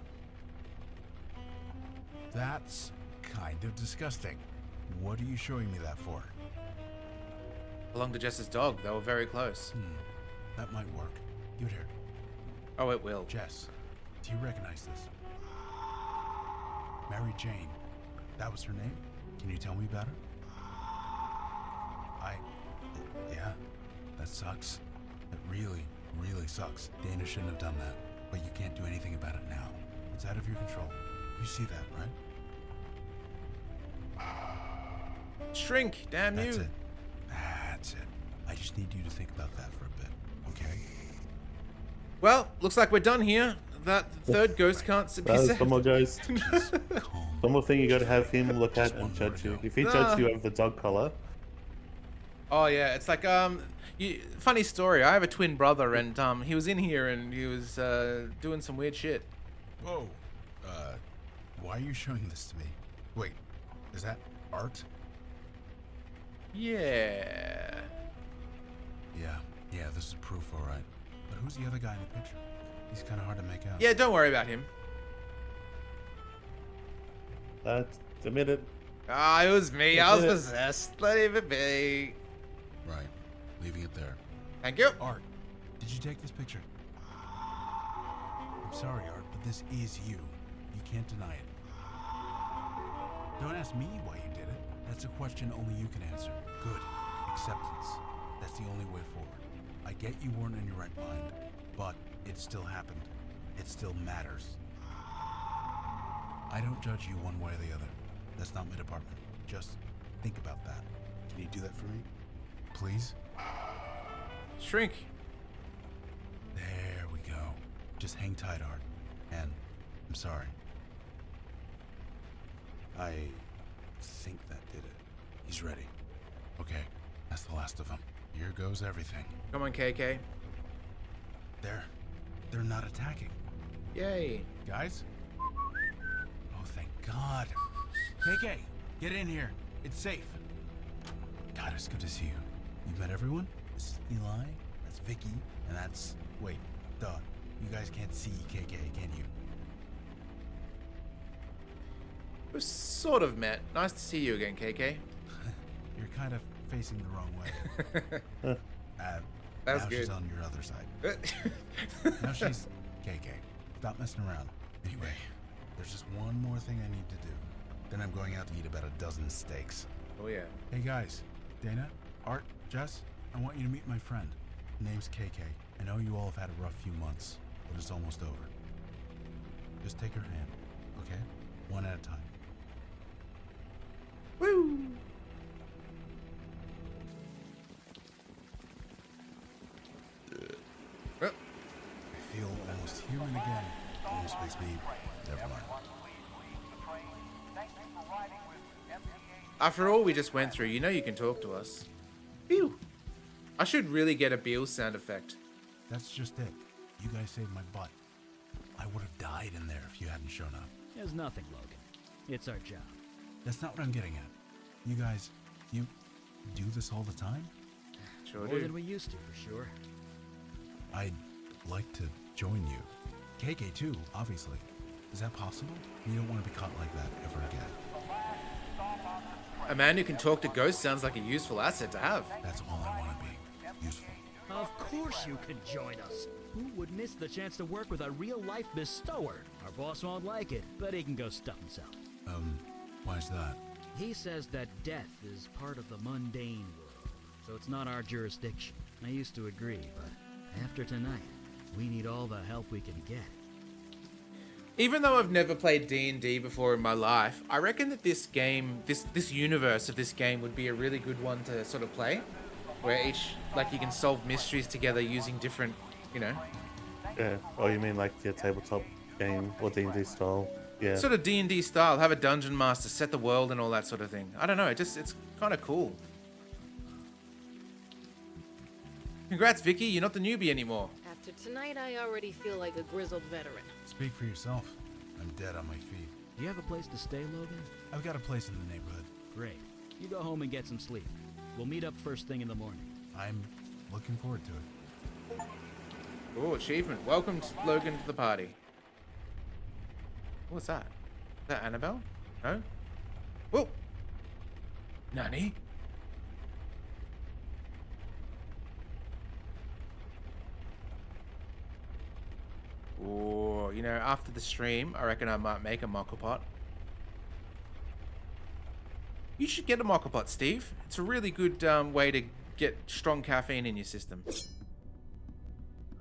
That's kind of disgusting. What are you showing me that for? Belonged to Jess's dog. They were very close. That might work. Give it here. Oh, it will. Jess, do you recognize this? Mary Jane. That was her name? Can you tell me about her? Yeah, that sucks. That really, really sucks. Dana shouldn't have done that, but you can't do anything about it now. It's out of your control. You see that, right? Shrink, damn That's you. it. That's it. I just need you to think about that for a bit, okay? Well, looks like we're done here. That third ghost can't be There's saved. one more ghost. Calm. One more thing you got to have him look Just at one and more judge to you. go. If he judges you over the dog collar, Oh yeah, it's like funny story. I have a twin brother, and he was in here and he was doing some weird shit. Whoa. Why are you showing this to me? Wait, is that art? Yeah. Yeah, this is proof, all right. But who's the other guy in the picture? He's kind of hard to make out. Yeah, don't worry about him. admit it. Ah, it was me. I was possessed. Let it be. Right. Leaving it there. Thank you. Art, did you take this picture? I'm sorry, Art, but this is you. You can't deny it. Don't ask me why you did it. That's a question only you can answer. Good. Acceptance. That's the only way forward. I get you weren't in your right mind, but it still happened. It still matters. I don't judge you one way or the other. That's not my department. Just think about that. Can you do that for me? Please? Shrink. There we go. Just hang tight, Art. And I'm sorry. I think that did it. He's ready. Okay, that's the last of them. Here goes everything. Come on, KK. They're not attacking. Yay. Guys? Oh, thank God. KK, get in here. It's safe. God, it's good to see you. You've met everyone? This is Eli, that's Vicky, and that's... Wait, duh. You guys can't see KK, can you? We've sort of met. Nice to see you again, KK. You're kind of facing the wrong way. That's now good. She's on your other side. Now she's... KK, stop messing around. Anyway, there's just one more thing I need to do. Then I'm going out to eat about a dozen steaks. Oh, yeah. Hey guys, Dana, Art, Jess, I want you to meet my friend. Name's KK. I know you all have had a rough few months, but it's almost over. Just take her hand, okay? One at a time. Woo! I feel almost human again. Almost makes me... Never mind. After all we just went through, you know you can talk to us. Phew. I should really get a Beale sound effect. That's just it. You guys saved my butt. I would have died in there if you hadn't shown up. There's nothing, Logan. It's our job. That's not what I'm getting at. You guys, you do this all the time? Sure More do. than we used to, for sure. I'd like to join you. KK too, obviously. Is that possible? You don't want to be caught like that ever again. A man who can talk to ghosts sounds like a useful asset to have. That's all I want to be. Useful. Of course you could join us. Who would miss the chance to work with a real-life bestower? Our boss won't like it, but he can go stuff himself. Why's that? He says that death is part of the mundane world, so it's not our jurisdiction. I used to agree, but after tonight, we need all the help we can get. Even though I've never played D&D before in my life, I reckon that this game, this universe of this game would be a really good one to sort of play. Where each, like, you can solve mysteries together using different, you know. Yeah. Oh, you mean like your tabletop game or D&D style? Yeah. Sort of D&D style, have a dungeon master, set the world and all that sort of thing. I don't know, it's kind of cool. Congrats, Vicky, you're not the newbie anymore. After tonight, I already feel like a grizzled veteran. Speak for yourself. I'm dead on my feet. Do you have a place to stay, Logan? I've got a place in the neighborhood. Great. You go home and get some sleep. We'll meet up first thing in the morning. I'm looking forward to it. Oh, achievement. Welcome, Logan, to the party. What's that? Is that Annabelle? No? Whoa! Nani? Oh, you know, after the stream, I reckon I might make a mocha pot. You should get a mocha pot, Steve. It's a really good way to get strong caffeine in your system.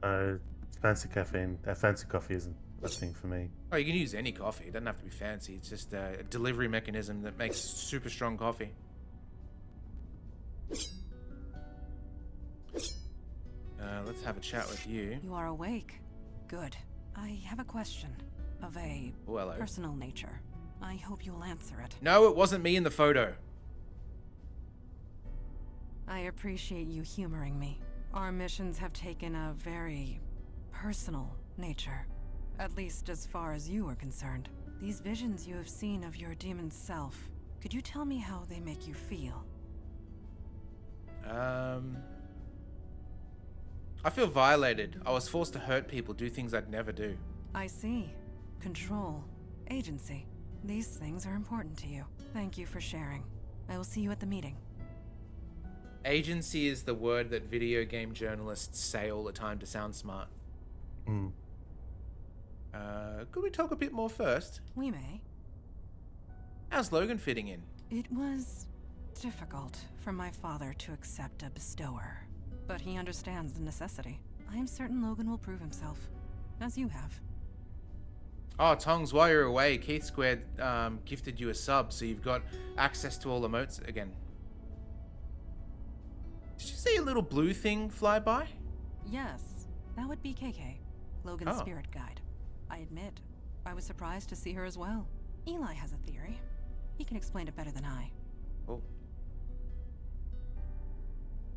Fancy caffeine. Fancy coffee isn't a thing for me. Oh, you can use any coffee. It doesn't have to be fancy. It's just a delivery mechanism that makes super strong coffee. Let's have a chat with you. You are awake. Good. I have a question of a Oh, hello. personal nature. I hope you'll answer it. No, it wasn't me in the photo. I appreciate you humoring me. Our missions have taken a very personal nature, at least as far as you are concerned. These visions you have seen of your demon self, could you tell me how they make you feel? I feel violated. I was forced to hurt people, do things I'd never do. I see. Control. Agency. These things are important to you. Thank you for sharing. I will see you at the meeting. Agency is the word that video game journalists say all the time to sound smart. Mm. Could we talk a bit more first? We may. How's Logan fitting in? It was difficult for my father to accept a bestower. but he understands the necessity. I am certain Logan will prove himself, as you have. Oh, Tongs, while you're away, Keith Squared gifted you a sub, so you've got access to all emotes again. Did you see a little blue thing fly by? Yes, that would be KK, Logan's Oh. spirit guide. I admit, I was surprised to see her as well. Eli has a theory. He can explain it better than I. Oh.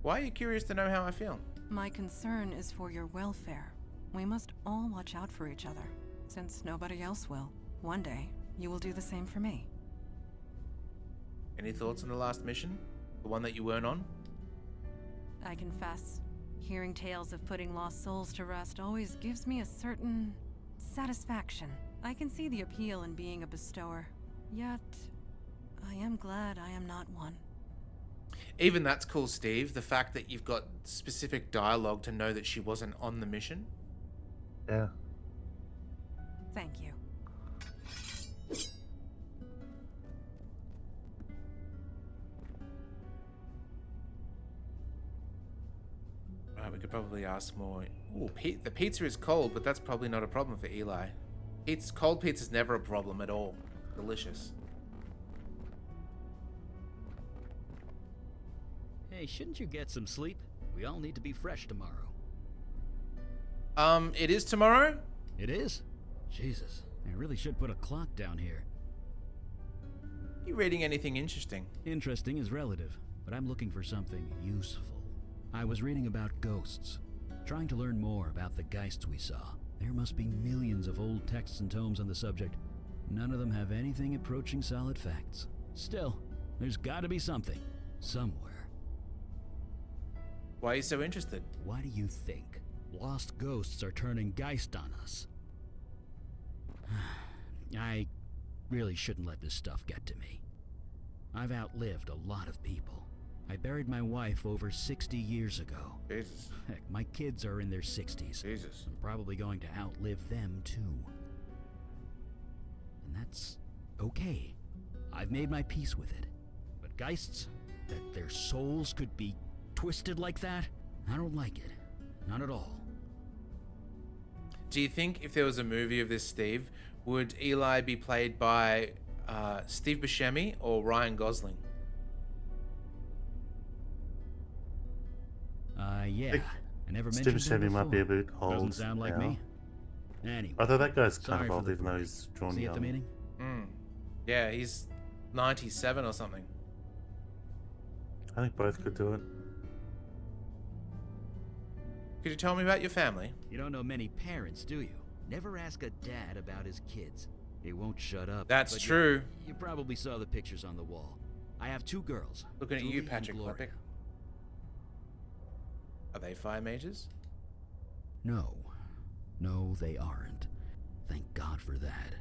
Why are you curious to know how I feel? My concern is for your welfare. We must all watch out for each other, since nobody else will. One day, you will do the same for me. Any thoughts on the last mission? The one that you weren't on? I confess, hearing tales of putting lost souls to rest always gives me a certain satisfaction. I can see the appeal in being a bestower, yet I am glad I am not one. Even that's cool, Steve. The fact that you've got specific dialogue to know that she wasn't on the mission. Yeah. Thank you. Right, we could probably ask more. Ooh, the pizza is cold, but that's probably not a problem for Eli. Cold pizza's never a problem at all. Delicious. Hey, shouldn't you get some sleep? We all need to be fresh tomorrow. It is tomorrow? It is? Jesus, I really should put a clock down here. You reading anything interesting? Interesting is relative, but I'm looking for something useful. I was reading about ghosts, trying to learn more about the geists we saw. There must be millions of old texts and tomes on the subject. None of them have anything approaching solid facts. Still, there's gotta be something, somewhere. Why are you so interested? Why do you think lost ghosts are turning geist on us? I really shouldn't let this stuff get to me. I've outlived a lot of people. I buried my wife over 60 years ago. Jesus. Heck, my kids are in their 60s. Jesus. I'm probably going to outlive them too. And that's okay. I've made my peace with it. But geists, that their souls could be twisted like that, I don't like it. Not at all. Do you think if there was a movie of this, Steve, would Eli be played by Steve Buscemi or Ryan Gosling? Yeah. I never Steve mentioned him Buscemi might be a before. bit old. Doesn't sound like now. me. Anyway. Although that guy's kind sorry of for old, the even though break. he's drawn See you at the young. meeting? Yeah, he's 97 or something. I think both could do it. Could you tell me about your family? You don't know many parents, do you? Never ask a dad about his kids. He won't shut up. That's but true. You probably saw the pictures on the wall. I have 2 girls. Looking at you, Julie and Patrick Gloria. Klepek. Are they fire mages? No. No, they aren't. Thank God for that.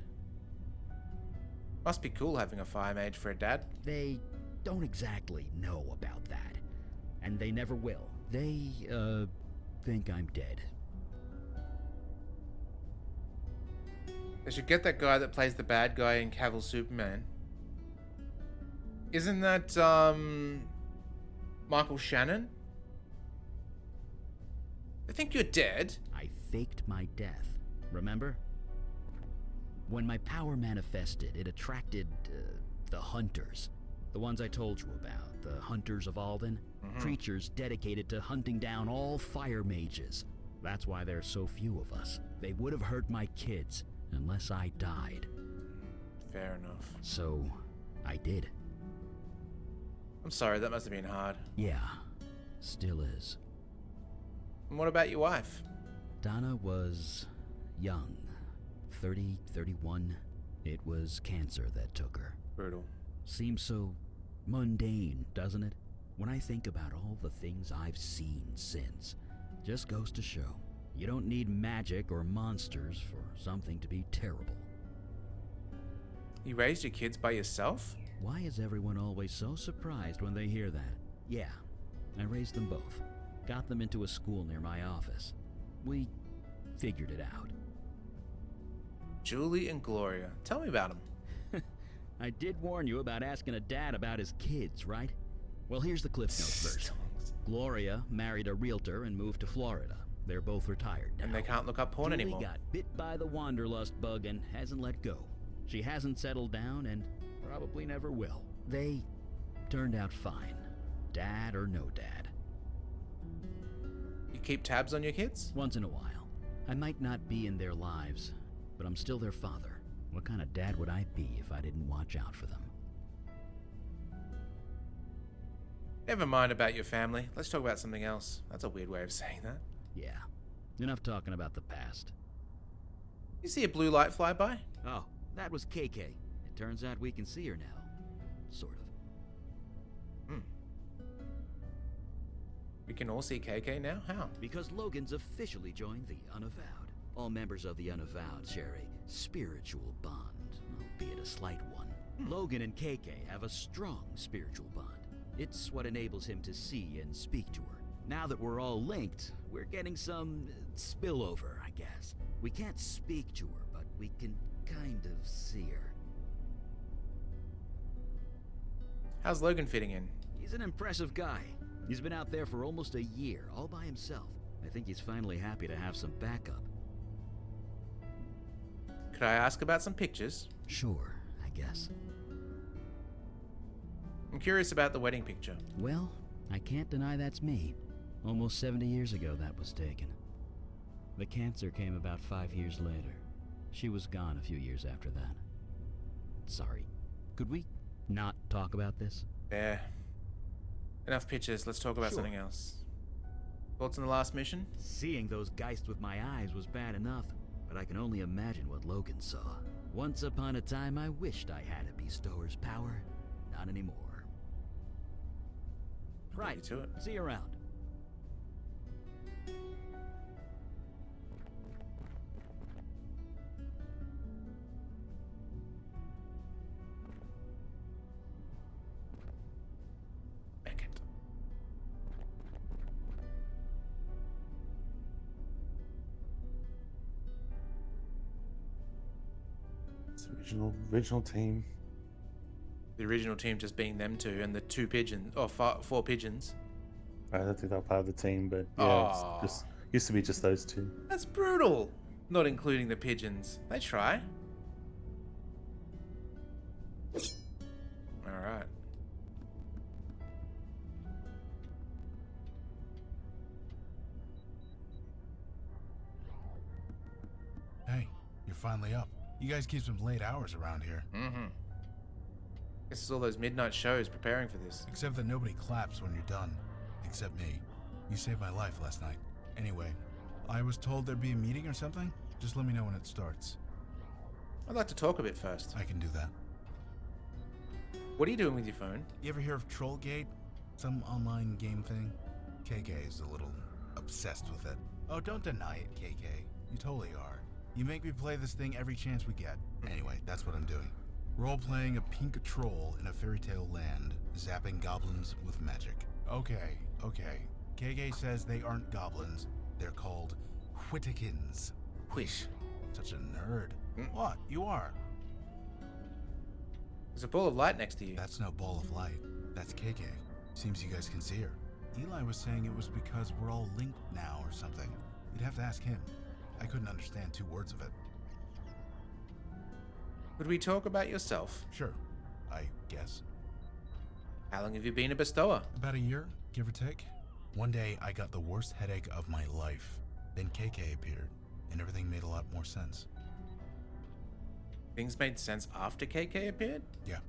Must be cool having a fire mage for a dad. They don't exactly know about that. And they never will. They, think I'm dead. They should get that guy that plays the bad guy in Cavill Superman. Isn't that, Michael Shannon? I think you're dead. I faked my death, remember? When my power manifested, it attracted the hunters. The ones I told you about, the Hunters of Alden. Creatures dedicated to hunting down all fire mages. That's why there's so few of us. They would have hurt my kids unless I died. Fair enough. So, I did. I'm sorry, that must have been hard. Yeah, still is. And what about your wife? Donna was young. 30, 31. It was cancer that took her. Brutal. Seems so mundane, doesn't it? When I think about all the things I've seen since, just goes to show, you don't need magic or monsters for something to be terrible. You raised your kids by yourself? Why is everyone always so surprised when they hear that? Yeah, I raised them both. Got them into a school near my office. We figured it out. Julie and Gloria. Tell me about them. I did warn you about asking a dad about his kids, right? Well, here's the Cliff Notes version. Gloria married a realtor and moved to Florida. They're both retired now. And they can't look up porn Julie anymore. got bit by the wanderlust bug and hasn't let go. She hasn't settled down and probably never will. They turned out fine. Dad or no dad. You keep tabs on your kids? Once in a while. I might not be in their lives, but I'm still their father. What kind of dad would I be if I didn't watch out for them? Never mind about your family. Let's talk about something else. That's a weird way of saying that. Yeah, enough talking about the past. You see a blue light fly by? Oh, that was KK. It turns out we can see her now. Sort of. We can all see KK now? How? Because Logan's officially joined the Unavowed. All members of the Unavowed share a spiritual bond, albeit a slight one. Logan and KK have a strong spiritual bond. It's what enables him to see and speak to her. Now that we're all linked, we're getting some spillover, I guess. We can't speak to her, but we can kind of see her. How's Logan fitting in? He's an impressive guy. He's been out there for almost a year, all by himself. I think he's finally happy to have some backup. Could I ask about some pictures? Sure, I guess. I'm curious about the wedding picture. Well, I can't deny that's me. Almost 70 years ago that was taken. The cancer came about 5 years later. She was gone a few years after that. Sorry. Could we not talk about this? Yeah. Enough pictures. Let's talk about Sure. something else. Thoughts on the last mission? Seeing those geists with my eyes was bad enough, but I can only imagine what Logan saw. Once upon a time, I wished I had a bestower's power. Not anymore. Right. Beat you to it. See you around. Beckett. It's original team. The original team just being them two and the two pigeons, or four pigeons. I don't think they're part of the team, but yeah, Aw. it's just used to be just those two. That's brutal. Not including the pigeons. They try. Alright. Hey, you're finally up. You guys keep some late hours around here. Mm-hmm. Guess it's all those midnight shows preparing for this. Except that nobody claps when you're done. Except me. You saved my life last night. Anyway, I was told there'd be a meeting or something. Just let me know when it starts. I'd like to talk a bit first. I can do that. What are you doing with your phone? You ever hear of Trollgate? Some online game thing? KK is a little obsessed with it. Oh, don't deny it, KK. You totally are. You make me play this thing every chance we get. Anyway, that's what I'm doing. Role-playing a pink troll in a fairy tale land, zapping goblins with magic. Okay. KK says they aren't goblins. They're called Whittikins. Whish. Such a nerd. What? You are. There's a ball of light next to you. That's no ball of light. That's KK. Seems you guys can see her. Eli was saying it was because we're all linked now or something. You'd have to ask him. I couldn't understand 2 words of it. Would we talk about yourself? Sure, I guess. How long have you been a bestower? About a year, give or take. One day, I got the worst headache of my life. Then KK appeared, and everything made a lot more sense. Things made sense after KK appeared? Yeah,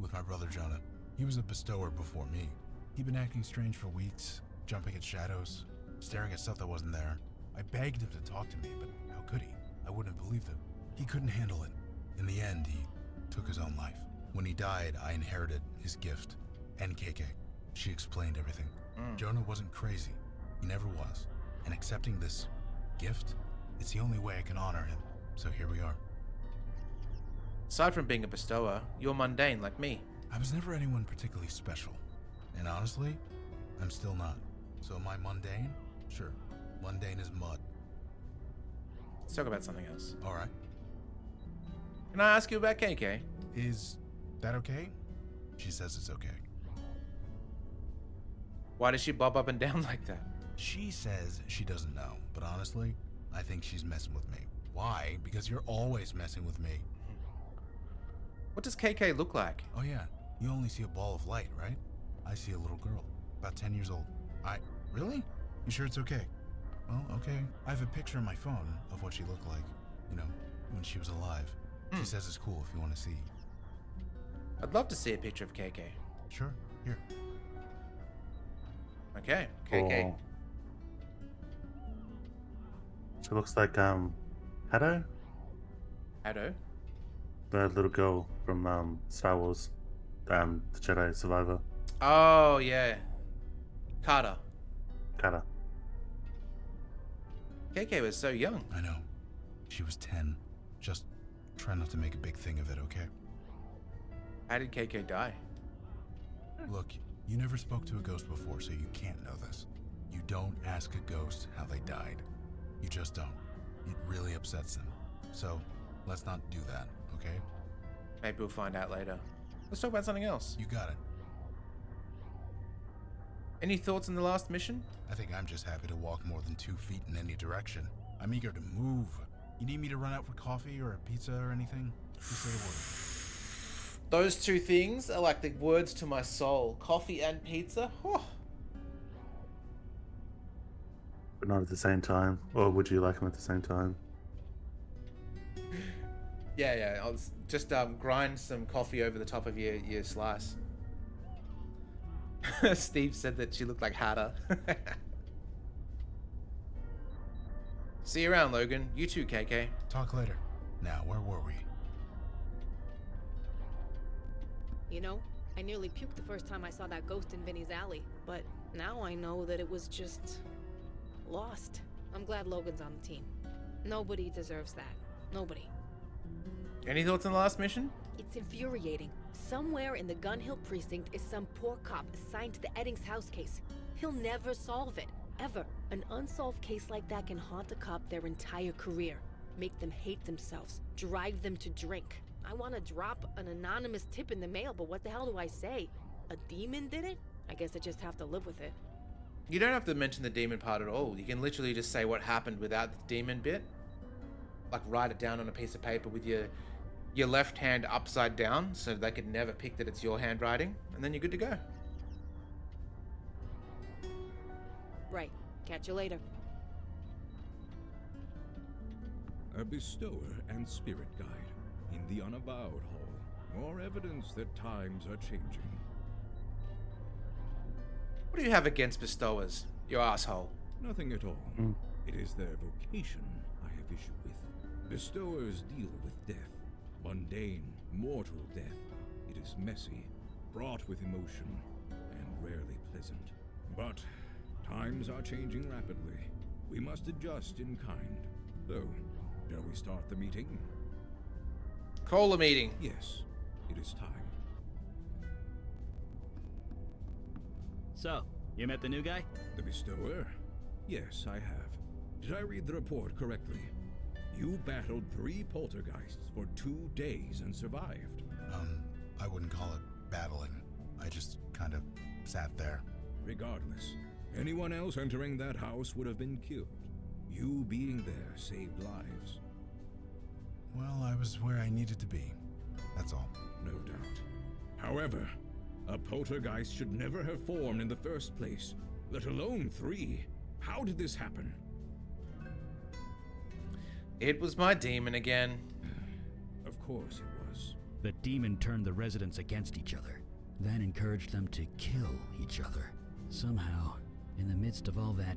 with my brother Jonah. He was a bestower before me. He'd been acting strange for weeks, jumping at shadows, staring at stuff that wasn't there. I begged him to talk to me, but how could he? I wouldn't have believed him. He couldn't handle it. In the end, he took his own life. When he died, I inherited his gift. And KK. She explained everything. Jonah wasn't crazy. He never was. And accepting this gift, it's the only way I can honor him. So here we are. Aside from being a bestower, you're mundane like me. I was never anyone particularly special. And honestly, I'm still not. So am I mundane? Sure. Mundane as mud. Let's talk about something else. Alright. Can I ask you about KK? Is that okay? She says it's okay. Why does she bob up and down like that? She says she doesn't know, but honestly, I think she's messing with me. Why? Because you're always messing with me. What does KK look like? Oh yeah, you only see a ball of light, right? I see a little girl, about 10 years old. Really? You sure it's okay? Well, okay. I have a picture on my phone of what she looked like, you know, when she was alive. She says it's cool if you want to see. I'd love to see a picture of KK. Sure, here. Okay, KK. Or- She looks like Hado, Ado? the little girl from Star Wars, the Jedi Survivor. Oh, yeah. Carter. Kata. KK was so young. I know. She was 10. Just try not to make a big thing of it, okay? How did KK die? Look, you never spoke to a ghost before, so you can't know this. You don't ask a ghost how they died. You just don't. It really upsets them. So, let's not do that, okay? Maybe we'll find out later. Let's talk about something else. You got it. Any thoughts on the last mission? I think I'm just happy to walk more than 2 feet in any direction. I'm eager to move. You need me to run out for coffee or a pizza or anything? Just say the word. Those two things are like the words to my soul. Coffee and pizza? Oh. But not at the same time. Or would you like them at the same time? Yeah. I'll just grind some coffee over the top of your slice. Steve said that she looked like Hatter. See you around, Logan. You too, KK. Talk later. Now, where were we? You know, I nearly puked the first time I saw that ghost in Vinny's alley, but now I know that it was just lost. I'm glad Logan's on the team. Nobody deserves that. Nobody. Any thoughts on the last mission? It's infuriating. Somewhere in the Gun Hill precinct is some poor cop assigned to the Eddings house case. He'll never solve it. Ever. An unsolved case like that can haunt a cop their entire career. Make them hate themselves. Drive them to drink. I want to drop an anonymous tip in the mail, but what the hell do I say? A demon did it? I guess I just have to live with it. You don't have to mention the demon part at all. You can literally just say what happened without the demon bit. Like write it down on a piece of paper with your left hand upside down so they could never pick that it's your handwriting, and then you're good to go. Right. Catch you later. A bestower and spirit guide in the Unavowed Hall. More evidence that times are changing. What do you have against bestowers, you asshole? Nothing at all. It is their vocation I have issue with. Bestowers deal with death. Mundane, mortal death. It is messy, fraught with emotion, and rarely pleasant. But times are changing rapidly. We must adjust in kind. So, shall we start the meeting? Call a meeting. Yes, it is time. So, you met the new guy? The bestower? Yes, I have. Did I read the report correctly? You battled 3 poltergeists for 2 days and survived. I wouldn't call it battling. I just kind of sat there. Regardless, anyone else entering that house would have been killed. You being there saved lives. Well, I was where I needed to be. That's all. No doubt. However, a poltergeist should never have formed in the first place, let alone 3. How did this happen? It was my demon again. Of course it was. The demon turned the residents against each other, then encouraged them to kill each other. Somehow, in the midst of all that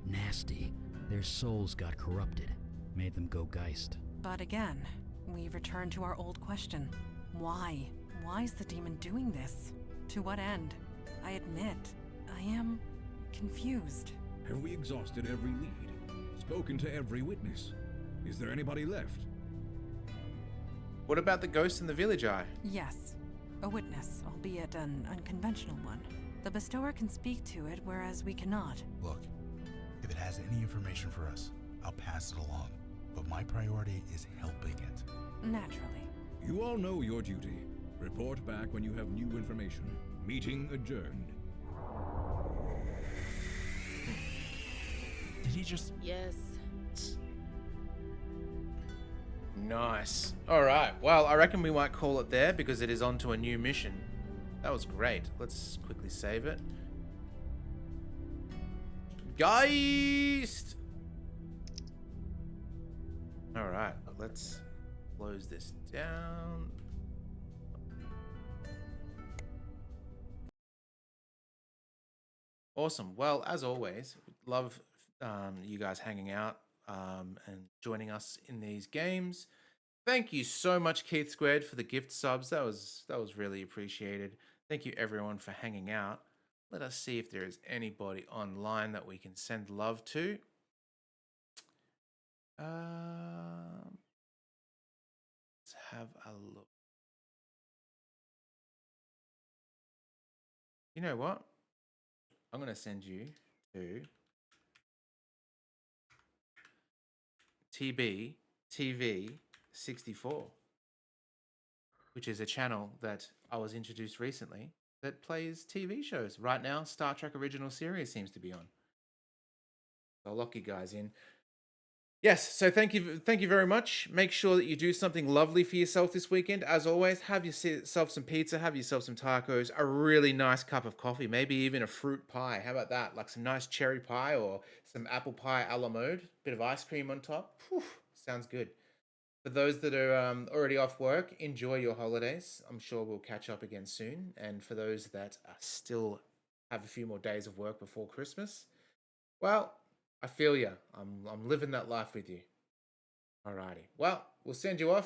nasty, their souls got corrupted, made them go geist. But again, we return to our old question. Why? Why is the demon doing this? To what end? I admit, I am confused. Have we exhausted every lead? Spoken to every witness? Is there anybody left? What about the ghost in the village eye? Yes, a witness, albeit an unconventional one. The bestower can speak to it, whereas we cannot. Look, if it has any information for us, I'll pass it along. But my priority is helping it. Naturally. You all know your duty. Report back when you have new information. Meeting adjourned. he just... Yes. Nice. All right. Well, I reckon we might call it there because it is on to a new mission. That was great. Let's quickly save it. Geist! All right. Let's close this down. Awesome. Well, as always, love you guys hanging out and joining us in these games. Thank you so much, Keith Squared, for the gift subs. That was really appreciated. Thank you everyone for hanging out. Let us see if there is anybody online that we can send love to. Let's have a look. You know what? I'm going to send you to TB TV 64, which is a channel that I was introduced recently that plays TV shows. Right now, Star Trek Original Series seems to be on. I'll lock you guys in. Yes, so thank you very much. Make sure that you do something lovely for yourself this weekend. As always, have yourself some pizza, have yourself some tacos, a really nice cup of coffee, maybe even a fruit pie. How about that? Like some nice cherry pie or some apple pie a la mode, bit of ice cream on top. Whew, sounds good. For those that are already off work, enjoy your holidays. I'm sure we'll catch up again soon. And for those that are still have a few more days of work before Christmas, well, I feel you. I'm living that life with you. Alrighty. Well, we'll send you off.